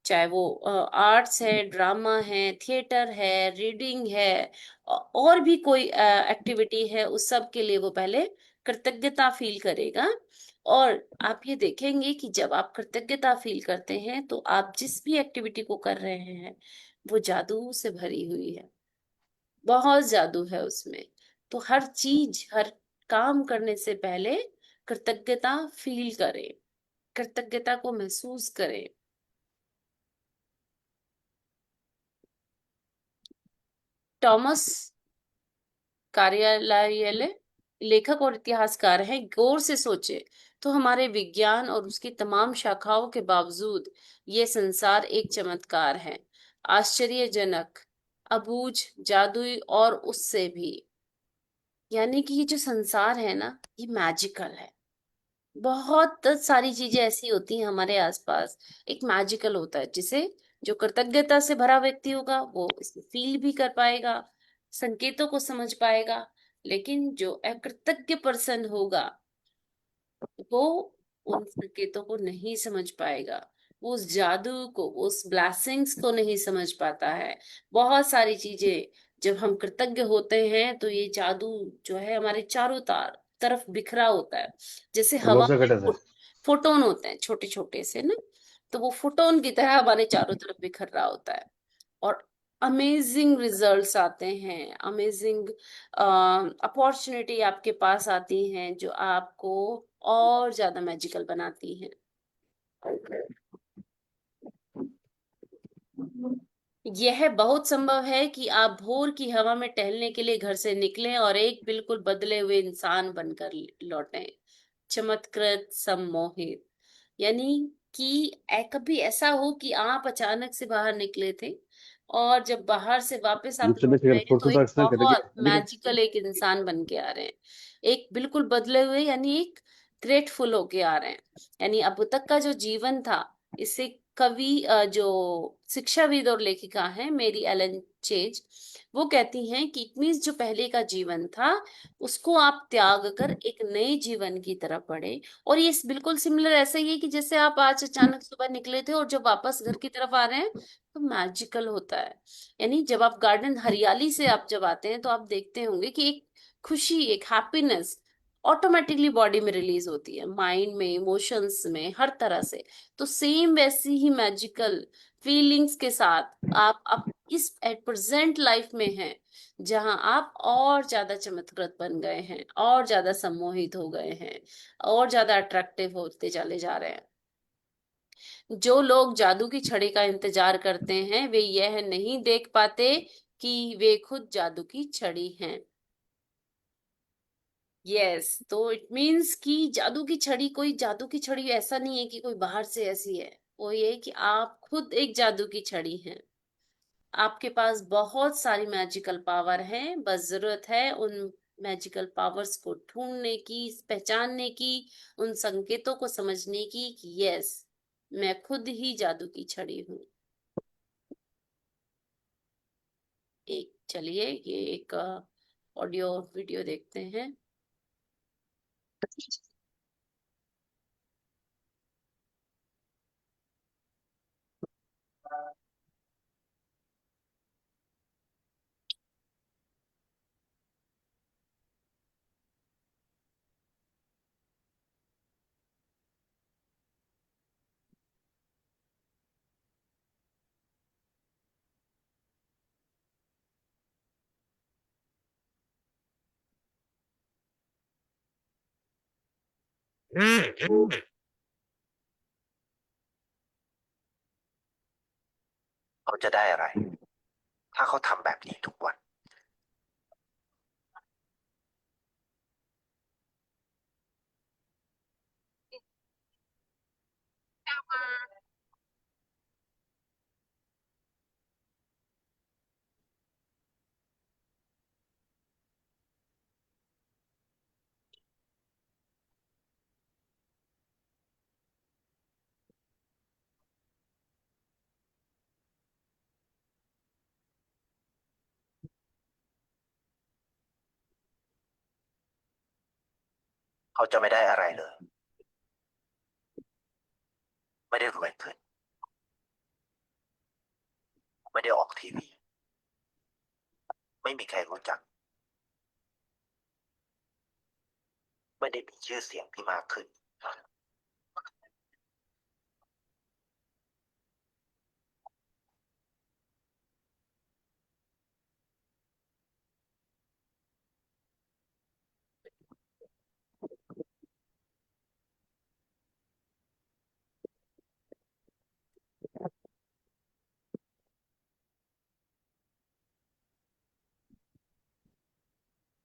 चाहे वो आर्ट्स है, ड्रामा है, थिएटर है, रीडिंग है, और भी कोई एक्टिविटी है, उस सब के लिए वो पहले कृतज्ञता फील करेगा। और आप ये देखेंगे कि जब आप कृतज्ञता फील करते हैं तो आप जिस भी एक्टिविटी को कर रहे हैं वो जादू से भरी हुई है, बहुत जादू है उसमें। तो हर चीज, हर काम करने से पहले कृतज्ञता फील करें, कृतज्ञता को महसूस करें। टॉमस कार्यालय लेखक और इतिहासकार हैं। गौर से सोचे तो हमारे विज्ञान और उसकी तमाम शाखाओं के बावजूद ये संसार एक चमत्कार है, आश्चर्यजनक, अबूझ, जादुई और उससे भी। यानी कि ये जो संसार है ना, ये मैजिकल है। बहुत सारी चीजें ऐसी होती हैं हमारे आसपास, एक मैजिकल होता है जिसे जो कृतज्ञता से भरा व्यक्ति होगा वो इसे फील भी कर पाएगा, संकेतों को समझ पाएगा। लेकिन जो अकृतज्ञ पर्सन होगा वो उन संकेतों को नहीं समझ पाएगा, वो उस जादू को, उस ब्लेसिंग्स को नहीं समझ पाता है। बहुत सारी चीजें, जब हम कृतज्ञ होते हैं तो ये जादू जो है हमारे चारों तरफ बिखरा होता है। जैसे हवा में फोटोन होते हैं छोटे छोटे से ना, तो वो फोटोन की तरह हमारे चारों तरफ बिखर रहा होता है। और अमेजिंग रिजल्ट्स आते हैं, अमेजिंग अपॉर्चुनिटी आपके पास आती हैं जो आपको और ज्यादा मैजिकल बनाती हैं। यह बहुत संभव है कि आप भोर की हवा में टहलने के लिए घर से निकलें और एक बिल्कुल बदले हुए इंसान बनकर लौटें, चमत्कृत, सम्मोहित। यानी कि कभी ऐसा हो कि आप अचानक से बाहर निकले थे और जब बाहर से वापस आप लौट रहे हैं तो एक बहुत मैजिकल एक इंसान बन के आ रहे हैं, एक बिल्कुल बदले हुए, यानी एक ग्रेटफुल होके आ रहे हैं। यानी अब तक का जो जीवन था, इससे कवि जो शिक्षाविद और लेखिका हैं मेरी एलन चेज, वो कहती हैं कि इट मीन्स जो पहले का जीवन था उसको आप त्याग कर एक नए जीवन की तरफ बढ़े। और ये बिल्कुल सिमिलर ऐसा ही है कि जैसे आप आज अचानक सुबह निकले थे और जब वापस घर की तरफ आ रहे हैं तो मैजिकल होता है। यानी जब आप गार्डन हरियाली से आप जब आते हैं तो आप देखते होंगे कि एक खुशी, एक हैप्पीनेस ऑटोमेटिकली बॉडी में रिलीज होती है, माइंड में, इमोशंस में, हर तरह से। तो सेम वैसी ही मैजिकल फीलिंग्स के साथ आप इस एट प्रेजेंट लाइफ में हैं जहां आप और ज्यादा चमत्कृत बन गए हैं, और ज्यादा सम्मोहित हो गए हैं, और ज्यादा अट्रैक्टिव होते चले जा रहे हैं। जो लोग जादू की छड़ी का इंतजार करते हैं वे यह नहीं देख पाते कि वे खुद जादू की छड़ी हैं। यस, तो इट मीन्स कि जादू की छड़ी, कोई जादू की छड़ी ऐसा नहीं है कि कोई बाहर से ऐसी है, वो ये है कि आप खुद एक जादू की छड़ी हैं। आपके पास बहुत सारी मैजिकल पावर है, बस जरूरत है उन मैजिकल पावर्स को ढूंढने की, पहचानने की, उन संकेतों को समझने की कि यस, मैं खुद ही जादू की छड़ी हूँ। एक चलिए ये एक ऑडियो वीडियो देखते हैं।เขาจะได้อะไรถ้าเขาทำแบบนี้ทุกวัน เขาจะไม่ได้อะไรเลย ไม่ได้รวยขึ้น ไม่ได้ออกทีวี ไม่มีใครรู้จัก ไม่ได้มีชื่อเสียงที่มากขึ้น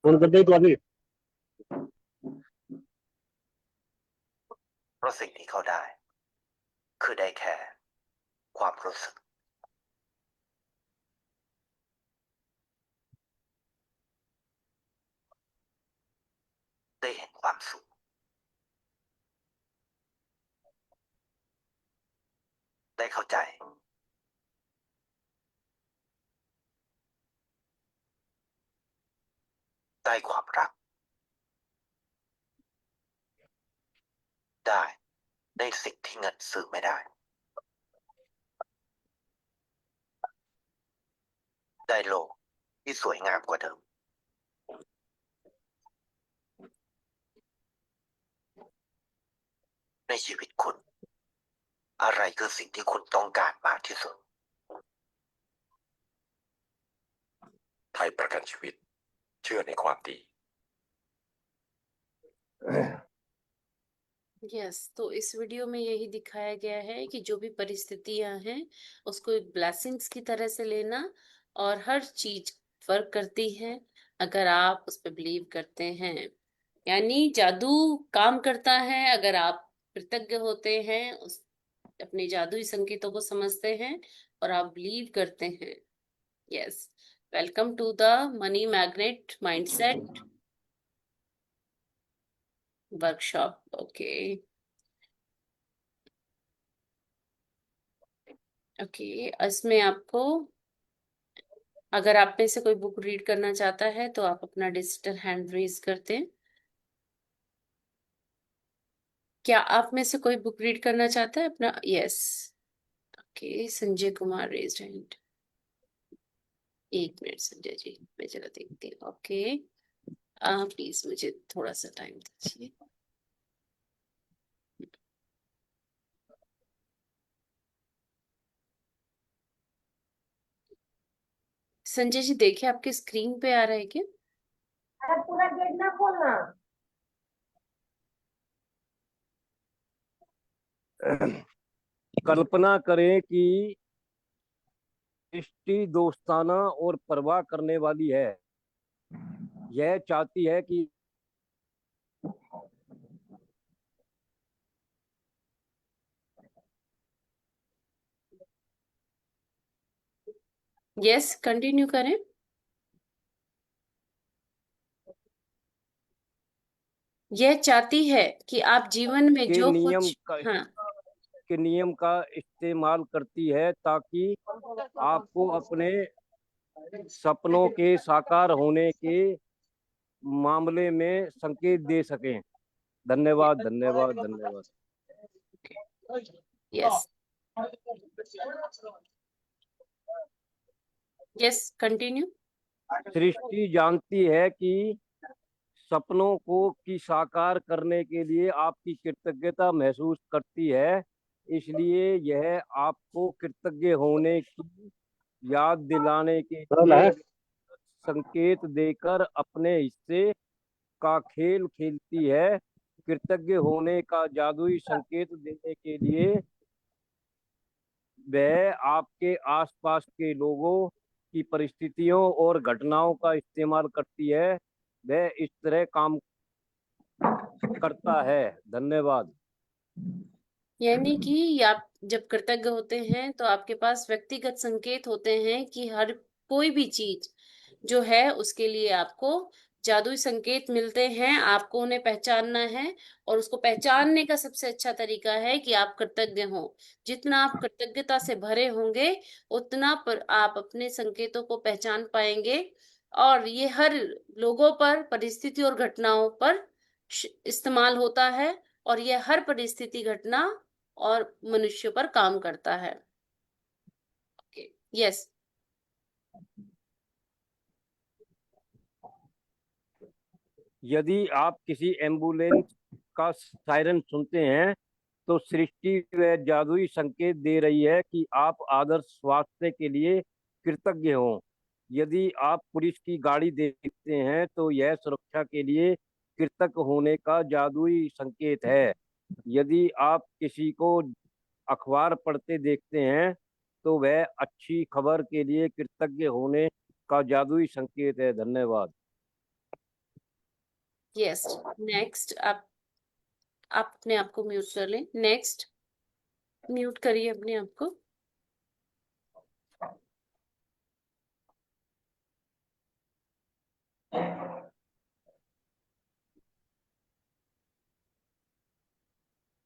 फोन करते ही तो आगे เพราะสิ่งที่เขาได้ คือได้แค่ความรู้สึก ได้เห็นความสุข ได้เข้าใจ ได้ความรัก ได้สิ่งที่เงินซื้อไม่ได้ ได้โลกที่สวยงามกว่าเดิม ในชีวิตคุณ อะไรคือสิ่งที่คุณต้องการมากที่สุด ไทยประกันชีวิต เชื่อในความดี यस, तो इस वीडियो में यही दिखाया गया है कि जो भी परिस्थितियां हैं उसको एक ब्लेसिंग्स की तरह से लेना, और हर चीज वर्क करती है अगर आप उस पर बिलीव करते हैं। यानी जादू काम करता है अगर आप कृतज्ञ होते हैं, उस अपने जादुई संकेतों को समझते हैं और आप बिलीव करते हैं। Yes, welcome to the money magnet mindset workshop. Okay okay, इसमें आपको, अगर आप में से कोई बुक रीड करना चाहता है तो आप अपना डिजिटल हैंड रेज करते हैं। क्या आप में से कोई बुक रीड करना चाहता है अपना? Yes, okay, Sanjay Kumar raise hand. एक मिनट संजय जी, मैं जरा देखती हूँ। ओके, प्लीज मुझे थोड़ा सा टाइम दीजिए। संजय जी देखिए, आपके स्क्रीन पे आ रहा है क्या? अरे पूरा गेट ना खोलना। कल्पना करें कि सृष्टि दोस्ताना और परवाह करने वाली है। यह चाहती है कि यस, कंटिन्यू करें। यह चाहती है कि आप जीवन में के जो नियम कुछ, का हाँ, के नियम का इस्तेमाल करती है ताकि आपको अपने सपनों के साकार होने के मामले में संकेत दे सकें। धन्यवाद धन्यवाद धन्यवाद। Yes yes, continue. सृष्टि जानती है कि सपनों की साकार करने के लिए आपकी कृतज्ञता महसूस करती है, इसलिए यह आपको कृतज्ञ होने की याद दिलाने के लिए संकेत देकर अपने हिस्से का खेल खेलती है। कृतज्ञ होने का जादुई संकेत देने के लिए वह आपके आसपास के लोगों की परिस्थितियों और घटनाओं का इस्तेमाल करती है। वह इस तरह काम करता है। धन्यवाद। यानी कि आप जब कृतज्ञ होते हैं तो आपके पास व्यक्तिगत संकेत होते हैं कि हर कोई भी चीज जो है उसके लिए आपको जादुई संकेत मिलते हैं, आपको उन्हें पहचानना है। और उसको पहचानने का सबसे अच्छा तरीका है कि आप कृतज्ञ हो। जितना आप कृतज्ञता से भरे होंगे उतना पर आप अपने संकेतों को पहचान पाएंगे, और ये हर लोगों पर, परिस्थिति और घटनाओं पर इस्तेमाल होता है, और यह हर परिस्थिति, घटना और मनुष्य पर काम करता है। Okay, yes. यदि आप किसी एम्बुलेंस का सायरन सुनते हैं तो सृष्टि वह जादुई संकेत दे रही है कि आप आदर्श स्वास्थ्य के लिए कृतज्ञ हों। यदि आप पुलिस की गाड़ी देखते हैं तो यह सुरक्षा के लिए कृतज्ञ होने का जादुई संकेत है। यदि आप किसी को अखबार पढ़ते देखते हैं तो वह अच्छी खबर के लिए कृतज्ञ होने का जादुई संकेत है। धन्यवाद। यस, नेक्स्ट आप अपने आप को म्यूट कर लें। नेक्स्ट, म्यूट करिए अपने आप को।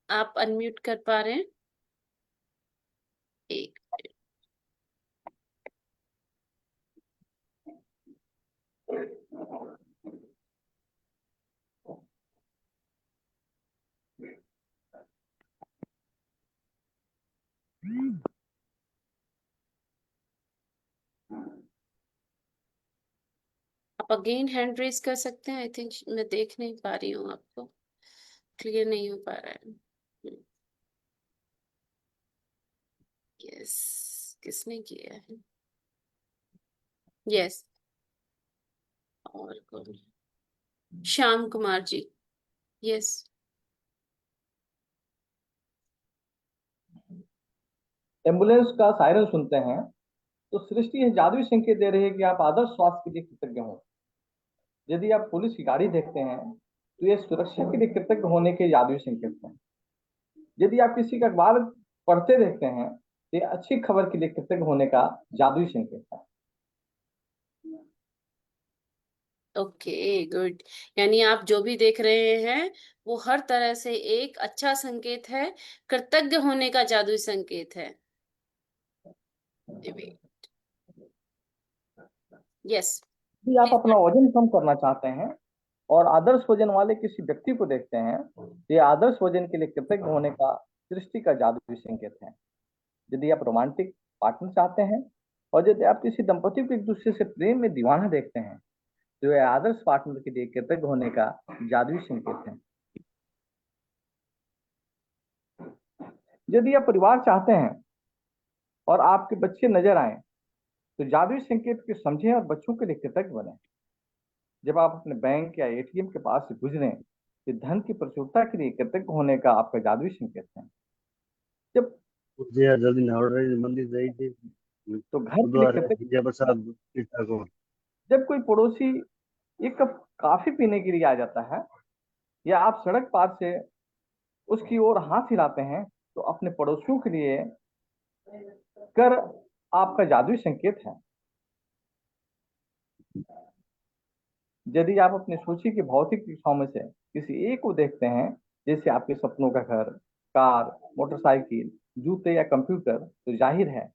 आप अनम्यूट कर पा रहे हैं? एक, आप अगेन हैंड रेज कर सकते हैं। आई थिंक मैं देख नहीं पा रही हूँ, आपको क्लियर नहीं हो पा रहा है। यस, किसने किया है? यस, और कौन? श्याम कुमार जी। यस, एम्बुलेंस का सायरन सुनते हैं तो सृष्टि यह जादुई संकेत दे रही है कि आप आदर्श स्वास्थ्य के लिए कृतज्ञ हो। यदि आप पुलिस की गाड़ी देखते हैं तो ये सुरक्षा के लिए कृतज्ञ होने के जादुई संकेत हैं। यदि आप किसी का अखबार पढ़ते देखते हैं तो ये अच्छी खबर के लिए कृतज्ञ होने का जादुई संकेत है। Okay, good. यानी आप जो भी देख रहे हैं वो हर तरह से एक अच्छा संकेत है, कृतज्ञ होने का जादुई संकेत है। यस, यदि आप अपना वजन कम करना चाहते हैं और आदर्श वजन वाले किसी व्यक्ति को देखते हैं तो ये आदर्श वजन के लिए कृतज्ञ होने का सृष्टि का जादुई संकेत है। यदि आप रोमांटिक पार्टनर चाहते हैं और यदि आप किसी दंपति को एक दूसरे से प्रेम में दीवाना देखते हैं तो यह आदर्श पार्टनर के लिए कृतज्ञ होने का जादुई संकेत है। यदि आप परिवार चाहते हैं और आपके बच्चे नजर आए तो जादुई संकेत को समझें और बच्चों के लिए कृतज्ञ बने। जब आप अपने बैंक या एटीएम के पास से गुजरें तो धन की प्रचुरता के लिए कृतज्ञ होने का आपका जादुई संकेत है। जब जल्दी नवरात्रि मंदिर गई थी तो घर के लिए कृतज्ञ, विजय प्रसाद ठाकुर। जब कोई पड़ोसी एक कप कॉफी पीने के लिए आ जाता है या आप सड़क पार से उसकी ओर हाथ हिलाते हैं तो अपने पड़ोसियों के लिए कर आपका जादुई संकेत है। यदि आप अपनी सूची की भौतिक इच्छाओं में से किसी एक को देखते हैं जैसे आपके सपनों का घर, कार, मोटरसाइकिल, जूते या कंप्यूटर, तो जाहिर है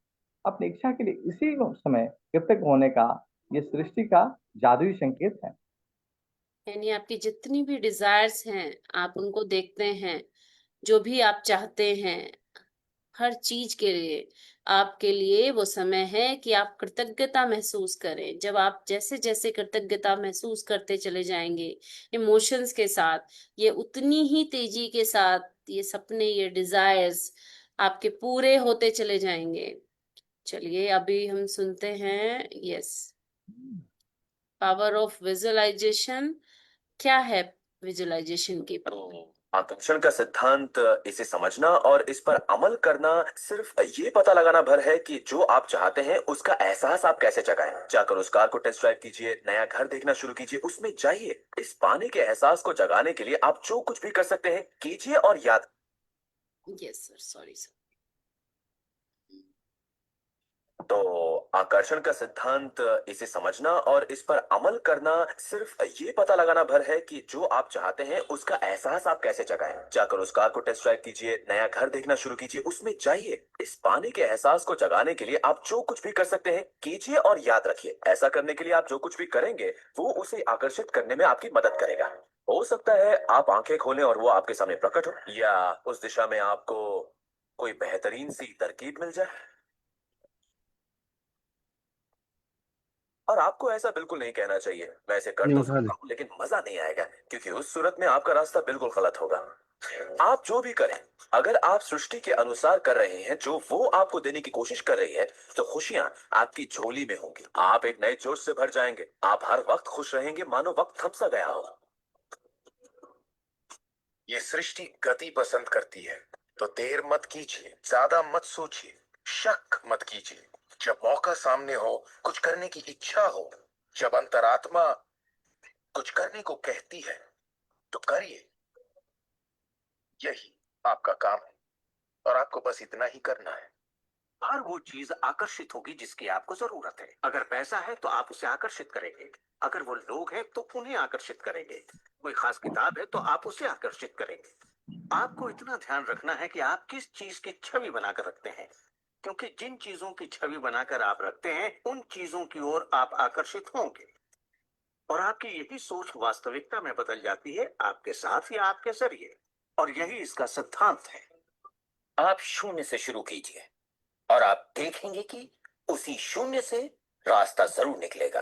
अपनी इच्छा के लिए इसी समय कृतज्ञ होने का ये सृष्टि का जादुई संकेत है। यानी आपकी जितनी भी डिजायर्स हैं आप उनको देखते हैं, जो भी आप चाहते हैं हर चीज के लिए, आपके लिए वो समय है कि आप कृतज्ञता महसूस करें। जब आप जैसे जैसे कृतज्ञता महसूस करते चले जाएंगे इमोशंस के साथ, ये उतनी ही तेजी के साथ ये सपने, ये डिजायर्स आपके पूरे होते चले जाएंगे। चलिए अभी हम सुनते हैं। Yes, power of visualization. क्या है विजुअलाइजेशन की पावर? आकर्षण का सिद्धांत, इसे समझना और इस पर अमल करना सिर्फ ये पता लगाना भर है कि जो आप चाहते हैं उसका एहसास आप कैसे जगाएं। जाकर उस कार को टेस्ट ड्राइव कीजिए, नया घर देखना शुरू कीजिए, उसमें जाइए। इस पाने के एहसास को जगाने के लिए आप जो कुछ भी कर सकते हैं कीजिए और याद। Yes sir, sorry sir. तो आकर्षण का सिद्धांत, इसे समझना और इस पर अमल करना सिर्फ ये पता लगाना भर है कि जो आप चाहते हैं उसका एहसास आप कैसे जगाएं। जाकर उस कार को टेस्ट ड्राइव कीजिए, नया घर देखना शुरू कीजिए, उसमें जाइए। इस पाने के एहसास को जगाने के लिए आप जो कुछ भी कर सकते हैं कीजिए और याद रखिए, ऐसा करने के लिए आप जो कुछ भी करेंगे वो उसे आकर्षित करने में आपकी मदद करेगा। हो सकता है आप आंखें खोलें और वो आपके सामने प्रकट हो, या उस दिशा में आपको कोई बेहतरीन सी तरकीब मिल जाए। और आपको ऐसा बिल्कुल नहीं कहना चाहिए, मैं इसे कर तो सकता हूँ लेकिन मजा नहीं आएगा, क्योंकि उस सूरत में आपका रास्ता बिल्कुल गलत होगा। आप जो भी करें, अगर आप सृष्टि के अनुसार कर रहे हैं जो वो आपको देने की कोशिश कर रही है, तो खुशियां आपकी झोली में होंगी। आप एक नए जोश से भर जाएंगे। आप हर वक्त खुश रहेंगे, मानो वक्त थम सा गया हो। ये सृष्टि गति पसंद करती है, तो देर मत कीजिए, ज्यादा मत सोचिए, शक मत कीजिए। जब मौका सामने हो, कुछ करने की इच्छा हो, जब अंतरात्मा कुछ करने को कहती है, तो करिए, यही आपका काम है और आपको बस इतना ही करना है। हर वो चीज आकर्षित होगी जिसकी आपको जरूरत है। अगर पैसा है तो आप उसे आकर्षित करेंगे, अगर वो लोग हैं तो उन्हें आकर्षित करेंगे, कोई खास किताब है तो आप उसे आकर्षित करेंगे। आपको इतना ध्यान रखना है कि आप किस चीज की छवि बनाकर रखते हैं, क्योंकि जिन चीजों की छवि बनाकर आप रखते हैं उन चीजों की ओर आप आकर्षित होंगे, और आपकी यही सोच वास्तविकता में बदल जाती है, आपके साथ या आपके जरिए। और यही इसका सिद्धांत है। आप शून्य से शुरू कीजिए और आप देखेंगे कि उसी शून्य से रास्ता जरूर निकलेगा।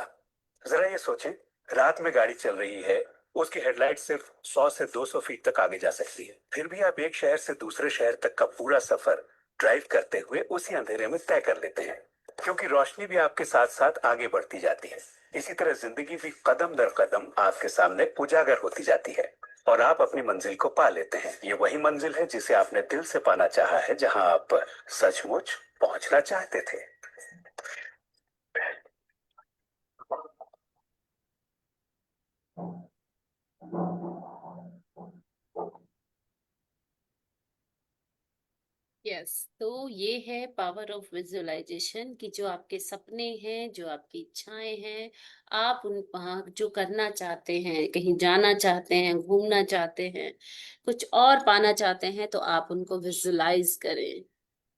जरा ये सोचें, रात में गाड़ी चल रही है, उसकी हेडलाइट सिर्फ 100 से 200 फीट तक आगे जा सकती है, फिर भी आप एक शहर से दूसरे शहर तक का पूरा सफर ड्राइव करते हुए उसी अंधेरे में तय कर लेते हैं, क्योंकि रोशनी भी आपके साथ साथ आगे बढ़ती जाती है। इसी तरह जिंदगी भी कदम दर कदम आपके सामने उजागर होती जाती है और आप अपनी मंजिल को पा लेते हैं। ये वही मंजिल है जिसे आपने दिल से पाना चाहा है, जहां आप सचमुच पहुंचना चाहते थे। यस, तो ये है पावर ऑफ विजुअलाइजेशन कि जो आपके सपने हैं, जो आपकी इच्छाएं हैं, आप उन वहाँ जो करना चाहते हैं, कहीं जाना चाहते हैं, घूमना चाहते हैं, कुछ और पाना चाहते हैं, तो आप उनको विजुअलाइज करें।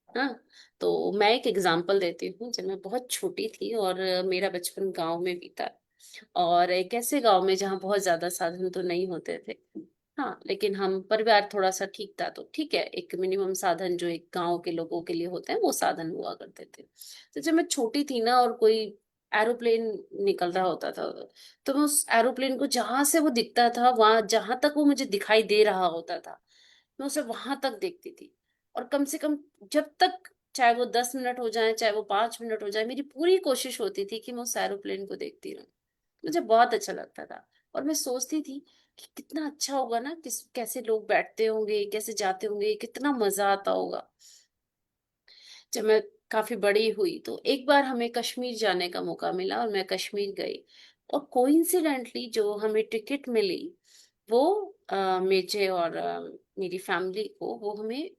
हाँ, तो मैं एक एग्जांपल देती हूँ। जब मैं बहुत छोटी थी और मेरा बचपन गांव में बीता, और एक ऐसे गांव में जहाँ बहुत ज्यादा साधन तो नहीं होते थे। हाँ, लेकिन हम परिवार थोड़ा सा ठीक था, तो ठीक है, एक मिनिमम साधन जो एक गांव के लोगों के लिए होते हैं वो साधन हुआ करते थे। तो जब मैं छोटी थी ना, और कोई एरोप्लेन निकल रहा होता था, तो मैं उस एरोप्लेन को जहां से वो दिखता था, वहां जहां तक वो मुझे दिखाई दे रहा होता था, मैं उसे वहां तक देखती थी। और कम से कम, जब तक, चाहे वो 10 मिनट हो जाए, चाहे वो 5 मिनट हो जाए, मेरी पूरी कोशिश होती थी कि मैं उस एरोप्लेन को देखती रहूं। मुझे बहुत अच्छा लगता था। और मैं सोचती थी कि कितना अच्छा होगा ना, कैसे लोग बैठते होंगे, कैसे जाते होंगे, कितना मजा आता होगा। जब मैं काफी बड़ी हुई तो एक बार हमें कश्मीर जाने का मौका मिला और मैं कश्मीर गई। और कोइंसिडेंटली जो हमें टिकट मिली, वो मुझे और मेरी फैमिली को, वो हमें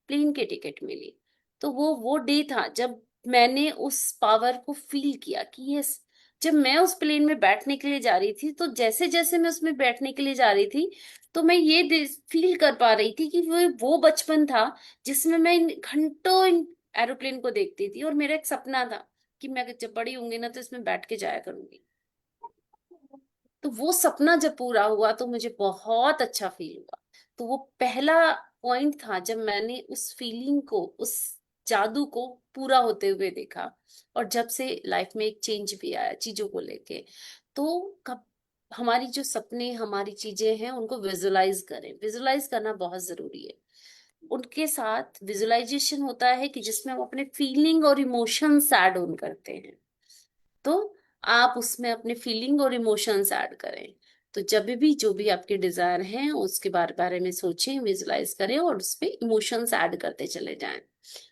प्लेन के टिकट मिली। तो वो डे था जब मैंने उस पावर को फील किया कि यस, जब मैं उस प्लेन में बैठने के लिए जा रही थी, तो जैसे जैसे मैं उसमें बैठने के लिए जा रही थी, तो मैं ये फील कर पा रही थी कि वो बचपन था जिसमें मैं घंटों एरोप्लेन को देखती थी। और मेरा एक सपना था कि मैं जब बड़ी होंगी ना, तो इसमें बैठ के जाया करूंगी। तो वो सपना जब पूरा हुआ तो मुझे बहुत अच्छा फील हुआ। तो वो पहला पॉइंट था जब मैंने उस फीलिंग को, उस जादू को पूरा होते हुए देखा। और जब से लाइफ में एक चेंज भी आया चीजों को लेके। तो कब हमारी जो सपने, हमारी चीजें हैं, उनको विजुलाइज करें। विजुलाइज करना बहुत जरूरी है। उनके साथ विजुअलाइजेशन होता है कि जिसमें हम अपने फीलिंग और इमोशंस ऐड ऑन करते हैं। तो आप उसमें अपने फीलिंग और इमोशंस ऐड करें। तो जब भी जो भी आपके डिजायर हैं, उसके बारे में सोचें, विजुलाइज करें और उसपे इमोशंस ऐड करते चले जाएं।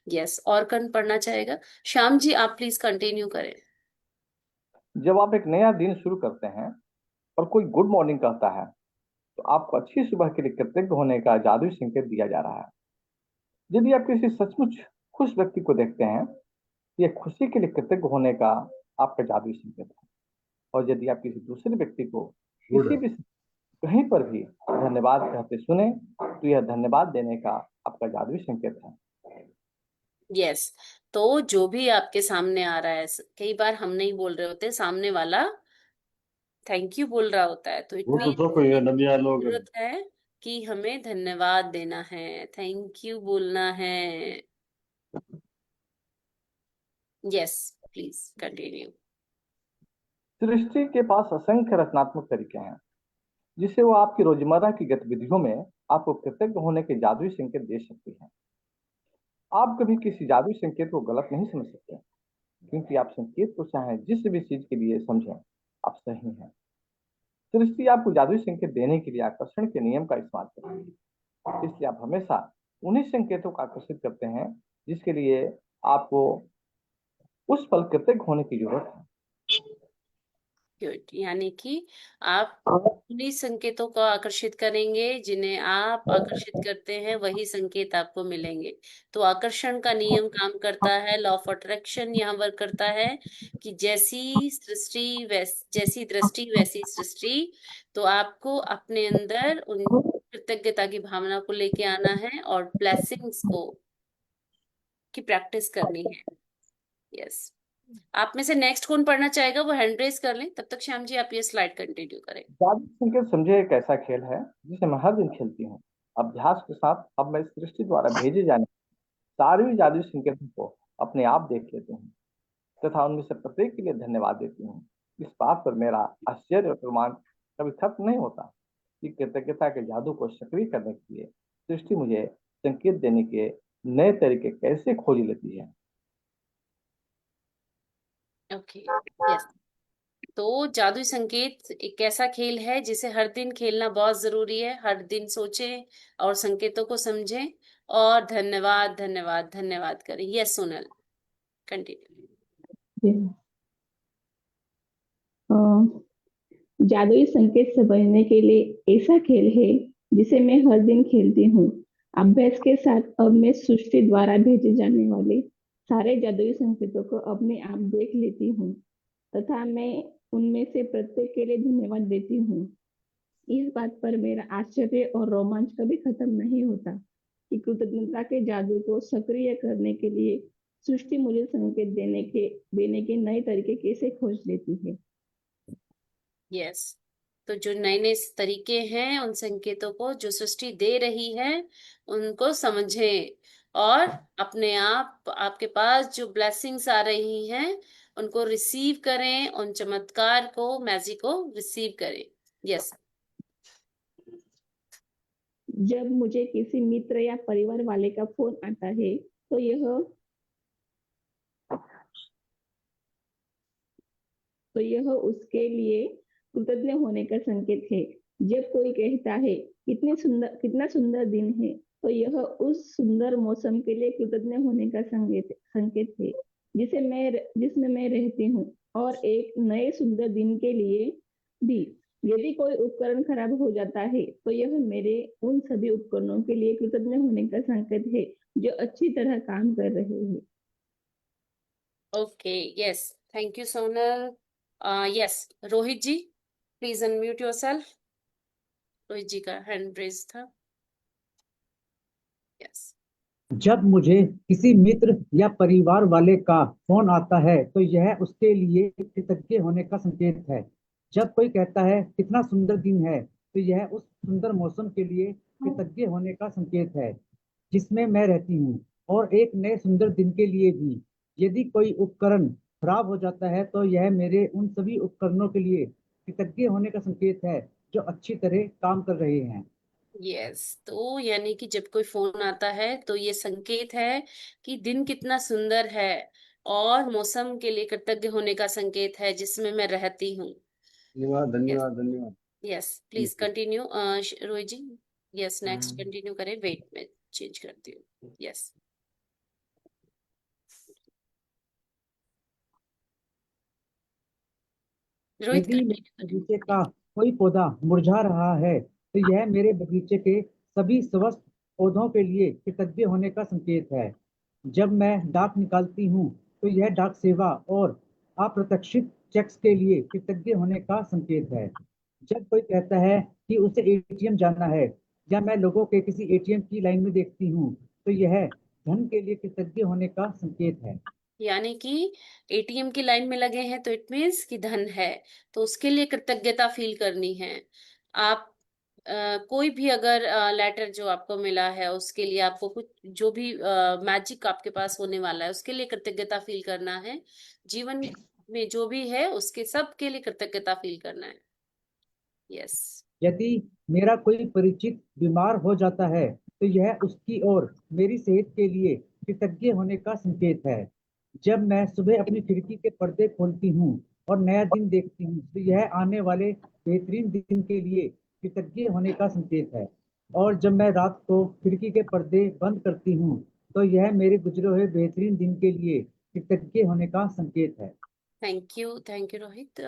यस, और कौन पढ़ना चाहेगा? श्याम जी, आप प्लीज कंटिन्यू करें। जब आप एक नया दिन शुरू करते हैं और कोई गुड मॉर्निंग कहता है, तो आपको अच्छी सुबह के लिए कृतज्ञ होने का जादुई संकेत दिया जा रहा है। यदि आप किसी सचमुच खुश व्यक्ति को देखते हैं, यह खुशी के लिए कृतज्ञ होने का आपका जादुई संकेत है। और यदि आप किसी दूसरे व्यक्ति को गुड किसी भी कहीं पर भी धन्यवाद कहते सुने, तो यह धन्यवाद देने का आपका जादुई संकेत है। यस, तो जो भी आपके सामने आ रहा है, कई बार हम नहीं बोल रहे होते, सामने वाला थैंक यू बोल रहा होता है। तो वो इतनी तो कोई नदिया लोग जरूरत है कि हमें धन्यवाद देना है, थैंक यू बोलना है। Yes, please continue. सृष्टि के पास असंख्य रचनात्मक तरीके हैं जिससे वो आपकी रोजमर्रा की गतिविधियों में आपको कृतज्ञ होने के जादुई संकेत दे सकती है। आप कभी किसी जादुई संकेत को गलत नहीं समझ सकते, क्योंकि आप संकेत को चाहे जिस भी चीज के लिए समझें, आप सही हैं। सृष्टि आपको जादुई संकेत देने के लिए आकर्षण के नियम का इस्तेमाल करती है, इसलिए आप हमेशा उन्हीं संकेतों को आकर्षित करते हैं जिसके लिए आपको उस पल कृतज्ञ होने की जरूरत है। गुड, यानी कि आप उन्हीं संकेतों को आकर्षित करेंगे जिन्हें आप आकर्षित करते हैं, वही संकेत आपको मिलेंगे। तो आकर्षण का नियम काम करता है, लॉ ऑफ अट्रैक्शन यहाँ वर्क करता है कि जैसी दृष्टि वैसी सृष्टि। तो आपको अपने अंदर उन कृतज्ञता की भावना को लेके आना है और ब्लेसिंग्स को की प्रैक्टिस करनी है। यस, आप में से नेक्स्ट कौन पढ़ना चाहेगा वो हैंड रेज कर लें, तब तक श्याम जी आप ये स्लाइड कंटिन्यू करें। जादू संकेत समझे एक ऐसा खेल है जिसे मैं हर दिन खेलती हूँ। अभ्यास के साथ अब मैं सृष्टि द्वारा भेजे जाने सारे जादुई संकेतों को अपने आप देख लेती हूँ तथा उनमें से प्रत्येक के लिए धन्यवाद देती हूँ। इस बात पर मेरा आश्चर्य और रोमांच कभी खत्म नहीं होता कि कृतज्ञता के जादू को सक्रिय करने के लिए सृष्टि मुझे संकेत देने के नए तरीके कैसे खोज लेती है। Okay, yes. तो जादुई संकेत एक ऐसा खेल है जिसे हर दिन खेलना बहुत जरूरी है। हर दिन सोचें और संकेतों को समझें और धन्यवाद धन्यवाद धन्यवाद करें। Yes Sonal, continue. जादुई संकेत समझने के लिए ऐसा खेल है जिसे मैं हर दिन खेलती हूँ। अभ्यास के साथ अब मैं सृष्टि द्वारा भेजे जाने वाले सारे जादुई संकेतों को अपने आप देख लेती हूँ तथा मैं उनमें से प्रत्येक के लिए धन्यवाद देती हूँ। इस बात पर मेरा आश्चर्य और रोमांच कभी खत्म नहीं होता कि कृतज्ञता के जादू को सक्रिय करने के लिए सृष्टि मुझे संकेत देने के नए तरीके कैसे खोज लेती है। यस, तो जो नए नए तरीके हैं उन संकेतों को जो सृष्टि दे रही है उनको समझें और अपने आप आपके पास जो ब्लेसिंग्स आ रही हैं उनको रिसीव करें, उन चमत्कार को, मैजिक को रिसीव करें। यस, जब मुझे किसी मित्र या परिवार वाले का फोन आता है तो यह उसके लिए कृतज्ञ होने का संकेत है। जब कोई कहता है कितना सुंदर दिन है तो यह उस सुंदर मौसम के लिए कृतज्ञ होने का संकेत है जिसमें मैं रहती हूँ और एक नए सुंदर दिन के लिए भी। यदि कोई उपकरण खराब हो जाता है तो यह मेरे उन सभी उपकरणों के लिए कृतज्ञ होने का संकेत है जो अच्छी तरह काम कर रहे हैं। Okay, yes, thank you Sonal. Yes, Rohit ji please unmute yourself. Rohit ji का हैंड रेज था। यस, जब मुझे किसी मित्र या परिवार वाले का फोन आता है तो यह उसके लिए कृतज्ञ होने का संकेत है। जब कोई कहता है कितना सुंदर दिन है तो यह उस सुंदर मौसम के लिए कृतज्ञ होने का संकेत है जिसमें मैं रहती हूँ और एक नए सुंदर दिन के लिए भी। यदि कोई उपकरण खराब हो जाता है तो यह मेरे उन सभी उपकरणों के लिए कृतज्ञ होने का संकेत है जो अच्छी तरह काम कर रहे हैं। यस, तो यानी कि जब कोई फोन आता है तो ये संकेत है कि दिन कितना सुंदर है और मौसम के लिए कृतज्ञ होने का संकेत है जिसमें मैं रहती हूँ। धन्यवाद यस, धन्यवाद धन्यवाद। Yes, please continue Rohit ji. Yes, next continue करें, वेट में चेंज करती हूँ। यस, रोहित यदि मेरे कंटिन्यू बगीचे करें। का कोई पौधा मुरझा रहा है तो यह मेरे बगीचे के सभी स्वस्थ पौधों के लिए कृतज्ञ होने का संकेत है। जब मैं डाक निकालती हूँ तो यह डाक सेवा और अप्रत्याशित चेक्स के लिए कृतज्ञ होने का संकेत है। जब कोई कहता है कि उसे एटीएम जाना है या मैं लोगों के किसी एटीएम की लाइन में देखती हूँ तो यह धन के लिए कृतज्ञ होने का संकेत है। यानी कि एटीएम की लाइन में लगे हैं तो इट मीन्स कि धन है, तो उसके लिए कृतज्ञता फील करनी है। आप कोई भी अगर लेटर जो आपको मिला है उसके लिए आपको कुछ जो भी मैजिक आपके पास होने वाला है उसके लिए कृतज्ञता फील करना है। जीवन में जो भी है उसके सब के लिए कृतज्ञता फील करना है। यस, यदि मेरा कोई परिचित बीमार हो जाता है तो यह उसकी और मेरी सेहत के लिए कृतज्ञ होने का संकेत है। जब मैं सुबह अपनी खिड़की के पर्दे खोलती हूँ और नया दिन देखती हूँ तो यह आने वाले बेहतरीन दिन के लिए कृतज्ञ होने का संकेत है। और जब मैं रात को खिड़की के पर्दे बंद करती हूँ तो यह मेरे गुजरे हुए बेहतरीन दिन के लिए कृतज्ञ होने का संकेत है। Thank you Rohit.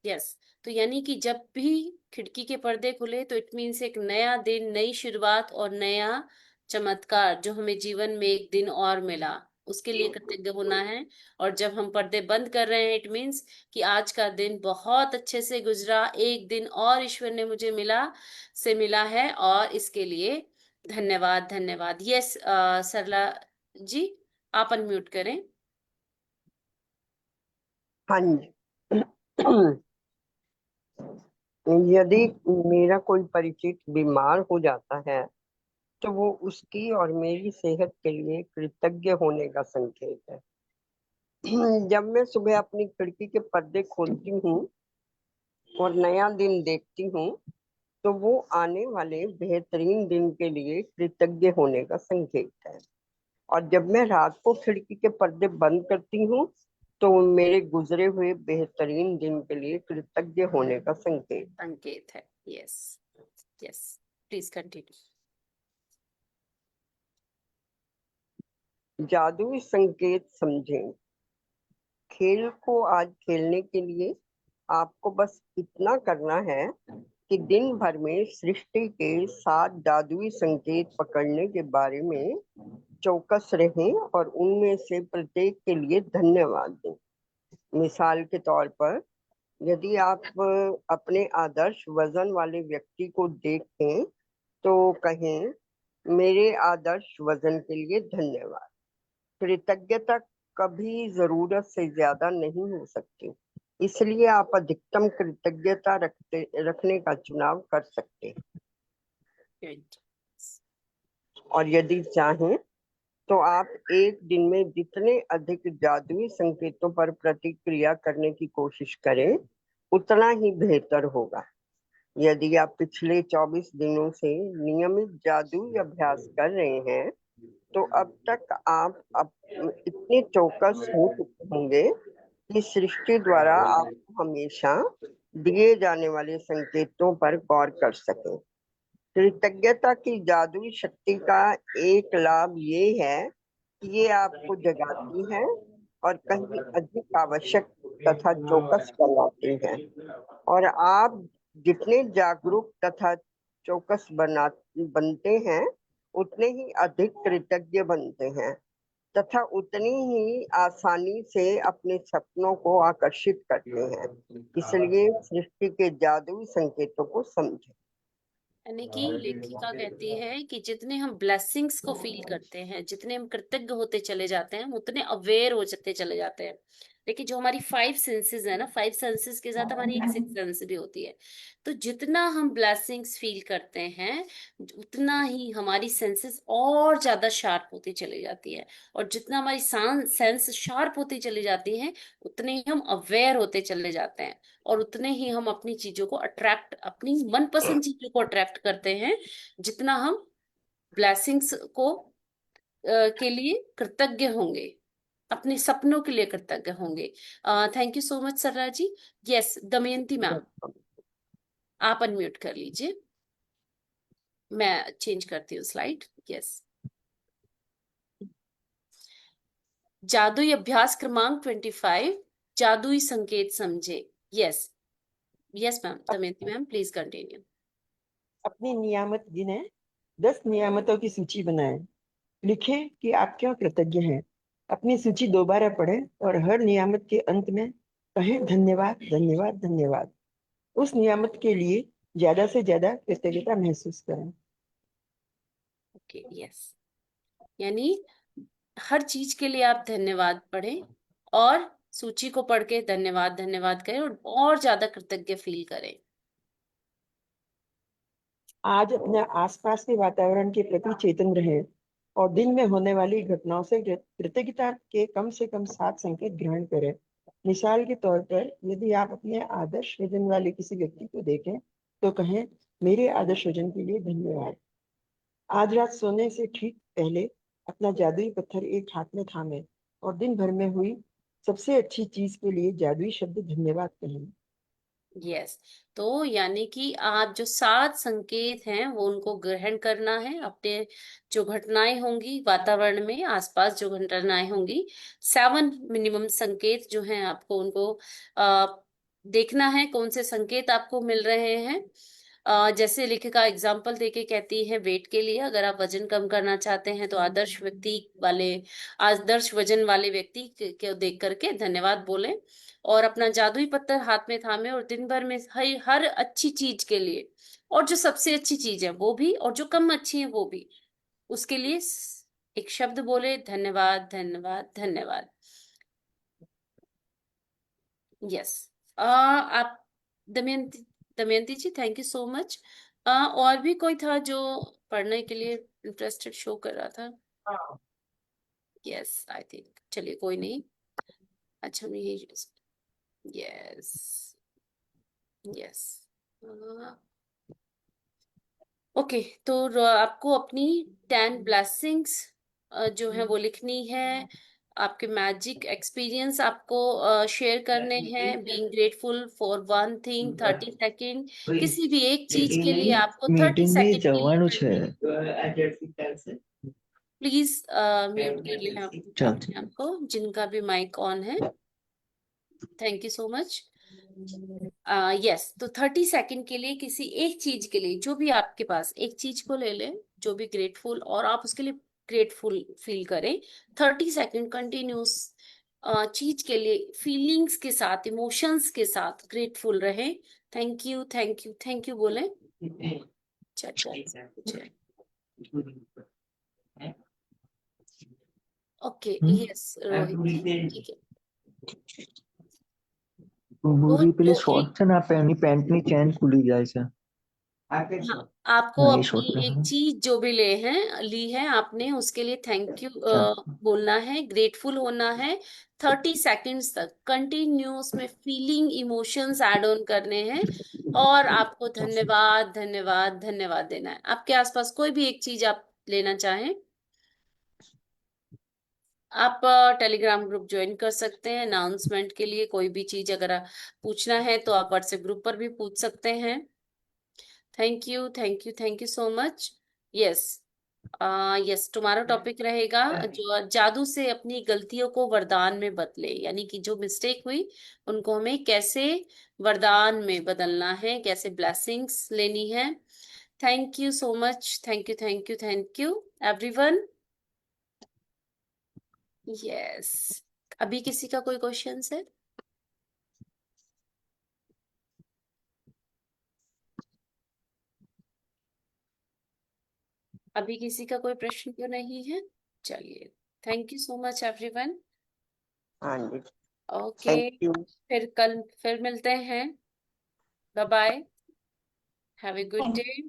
यस, तो यानी कि जब भी खिड़की के पर्दे खुले तो इट मीन्स एक नया दिन, नई शुरुआत और नया चमत्कार जो हमें जीवन में एक दिन और मिला, उसके लिए कृतज्ञ होना है। और जब हम पर्दे बंद कर रहे हैं, इट मीन्स कि आज का दिन बहुत अच्छे से गुजरा, एक दिन और ईश्वर ने मुझे मिला है, और इसके लिए धन्यवाद, धन्यवाद। यस, सरला जी, आप अनम्यूट करें। हाँ जी। यदि मेरा कोई परिचित बीमार हो जाता है तो वो उसकी और मेरी सेहत के लिए कृतज्ञ होने का संकेत है। जब मैं सुबह अपनी खिड़की के पर्दे खोलती हूँ और नया दिन देखती हूँ तो वो आने वाले बेहतरीन दिन के लिए कृतज्ञ होने का संकेत है। और जब मैं रात को खिड़की के पर्दे बंद करती हूँ तो वो मेरे गुजरे हुए बेहतरीन दिन के लिए कृतज्ञ होने का संकेत है। Yes, yes, please continue. जादुई संकेत समझें। खेल को आज खेलने के लिए आपको बस इतना करना है कि दिन भर में सृष्टि के 7 जादुई संकेत पकड़ने के बारे में चौकस रहें और उनमें से प्रत्येक के लिए धन्यवाद दें। मिसाल के तौर पर, यदि आप अपने आदर्श वजन वाले व्यक्ति को देखें तो कहें, मेरे आदर्श वजन के लिए धन्यवाद। कृतज्ञता कभी जरूरत से ज्यादा नहीं हो सकती, इसलिए आप अधिकतम कृतज्ञता रखने का चुनाव कर सकते हैं। और यदि चाहें तो आप एक दिन में जितने अधिक जादुई संकेतों पर प्रतिक्रिया करने की कोशिश करें उतना ही बेहतर होगा। यदि आप पिछले 24 दिनों से नियमित जादुई अभ्यास कर रहे हैं तो अब तक आप इतने चौकस हो चुके होंगे कि सृष्टि द्वारा आपको हमेशा दिए जाने वाले संकेतों पर गौर कर सकें। कृतज्ञता की जादुई शक्ति का एक लाभ ये है कि ये आपको जगाती है और कहीं अधिक आवश्यक तथा चौकस बनाती है। और आप जितने जागरूक तथा चौकस बनते हैं उतने ही अधिक कृतज्ञ बनते हैं तथा उतनी ही आसानी से अपने सपनों को आकर्षित करते हैं। इसलिए सृष्टि के जादुई संकेतों को समझें। यानी कि लेखिका कहती है कि जितने हम ब्लेसिंग्स को फील करते हैं, जितने हम कृतज्ञ होते चले जाते हैं, हम उतने अवेयर हो जाते चले जाते हैं। लेकिन जो हमारी 5 सेंसेस है ना, 5 सेंसेस के साथ हमारी एक 6 सेंस भी होती है। तो जितना हम ब्लेसिंग्स फील करते हैं, उतना ही हमारी सेंसेस और ज्यादा शार्प होती चली जाती है। और जितना हमारी सेंस शार्प होती चली जाती है, उतने ही हम अवेयर होते चले जाते हैं। और उतने ही हम अपनी चीजों को अट्रैक्ट, अपनी मनपसंद चीजों को अट्रैक्ट करते हैं, जितना हम ब्लेसिंग्स के लिए कृतज्ञ होंगे, अपने सपनों के लिए कृतज्ञ होंगे। Thank you so much Sarla ji. Yes, Damayanti ma'am, आप अनम्यूट कर लीजिए, मैं चेंज करती हूँ स्लाइड। यस, जादुई अभ्यास क्रमांक 25, जादुई संकेत समझे। Yes, yes ma'am, Damayanti ma'am, please continue. अपनी नियामत गिने, 10 नियामतों की सूची बनाएं। लिखें कि आप क्यों कृतज्ञ हैं। अपनी सूची दोबारा पढ़ें और हर नियामत के अंत में कहें, धन्यवाद, धन्यवाद, धन्यवाद। उस नियामत के लिए ज्यादा से ज्यादा कृतज्ञता महसूस करें। ओके, यस, यानी हर चीज के लिए आप धन्यवाद पढ़ें और सूची को पढ़ के धन्यवाद धन्यवाद करें और ज्यादा कृतज्ञ फील करें। आज अपने आसपास के वातावरण के प्रति चेतन रहें और दिन में होने वाली घटनाओं से कृतज्ञता के कम से कम 7 संकेत ग्रहण करें। मिसाल के तौर पर, यदि आप अपने आदर्श वजन वाले किसी व्यक्ति को देखें तो कहें, मेरे आदर्श वजन के लिए धन्यवाद। आज रात सोने से ठीक पहले अपना जादुई पत्थर एक हाथ में थामे और दिन भर में हुई सबसे अच्छी चीज के लिए जादुई शब्द धन्यवाद कहें। यस, तो यानी कि आप जो 7 संकेत हैं वो उनको ग्रहण करना है। अपने जो घटनाएं होंगी वातावरण में, आसपास जो घटनाएं होंगी, 7 मिनिमम संकेत जो हैं आपको उनको देखना है कौन से संकेत आपको मिल रहे हैं। जैसे लेखिका एग्जाम्पल देके कहती है वेट के लिए, अगर आप वजन कम करना चाहते हैं तो आदर्श वजन वाले व्यक्ति को देख करके धन्यवाद बोलें, और अपना जादुई पत्थर हाथ में थामे और दिन भर में हर अच्छी चीज के लिए, और जो सबसे अच्छी चीज है वो भी, और जो कम अच्छी है वो भी, उसके लिए एक शब्द बोले, धन्यवाद धन्यवाद धन्यवाद। यस। आप दमयंती जी, थैंक यू सो मच। और भी कोई था जो पढ़ने के लिए इंटरेस्टेड शो कर रहा था? यस, आई थिंक, चलिए कोई नहीं। अच्छा, मैं यही, यस यस, ओके। तो आपको अपनी 10 ब्लेसिंग्स जो है वो लिखनी है। आपके मैजिक एक्सपीरियंस आपको शेयर करने हैं। Being grateful for one thing 30 second, किसी भी एक चीज के लिए आपको 30 सेकेंड के लिए प्लीज म्यूट कर लें आप अपने आप को, जिनका भी माइक ऑन है। Thank you so much. Yes, तो 30 सेकंड के लिए किसी एक चीज के लिए, जो भी आपके पास, एक चीज को ले लें जो भी ग्रेटफुल, और आप उसके लिए ग्रेटफुल फील करें। 30 सेकंड कंटिन्यूस चीज के लिए फीलिंग्स के साथ, इमोशंस के साथ ग्रेटफुल रहे। Thank you thank you thank you बोले। ओके, यस रोहित, ठीक है। मुझे पहले तो शॉर्ट से ना पहनी पैंट नी चैन खुली जाए से। हाँ, आपको हाँ, ये शॉर्ट अपनी में एक हाँ। चीज जो भी ली है आपने, उसके लिए थैंक यू अच्छा बोलना है, ग्रेटफुल होना है। 30 सेकंड्स तक कंटिन्यूस में फीलिंग, इमोशंस ऐड ऑन करने हैं, और आपको धन्यवाद धन्यवाद धन्यवाद देना है। आपके आसपास कोई भी एक चीज आप लेना चाहें, आप टेलीग्राम ग्रुप ज्वाइन कर सकते हैं अनाउंसमेंट के लिए। कोई भी चीज अगर पूछना है तो आप व्हाट्सएप ग्रुप पर भी पूछ सकते हैं। Thank you thank you thank you so much. Yes, yes, तुम्हारा टॉपिक रहेगा जो जादू से अपनी गलतियों को वरदान में बदले, यानी कि जो मिस्टेक हुई उनको हमें कैसे वरदान में बदलना है, कैसे ब्लेसिंग्स लेनी है। Thank you so much, thank you thank you thank you everyone. Yes, अभी किसी का कोई क्वेश्चन है? अभी किसी का कोई प्रश्न तो नहीं है? चलिए, thank you so much everyone. हाँ जी, ओके, थैंक यू। फिर मिलते हैं। Bye bye, have a good day.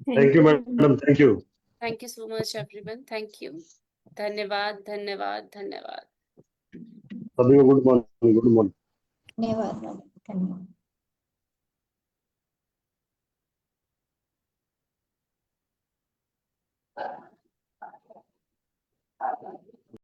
Thank you madam, thank you. Thank you so much everyone, thank you. धन्यवाद धन्यवाद धन्यवाद। सभी को गुड मॉर्निंग, गुड मॉर्निंग। धन्यवाद।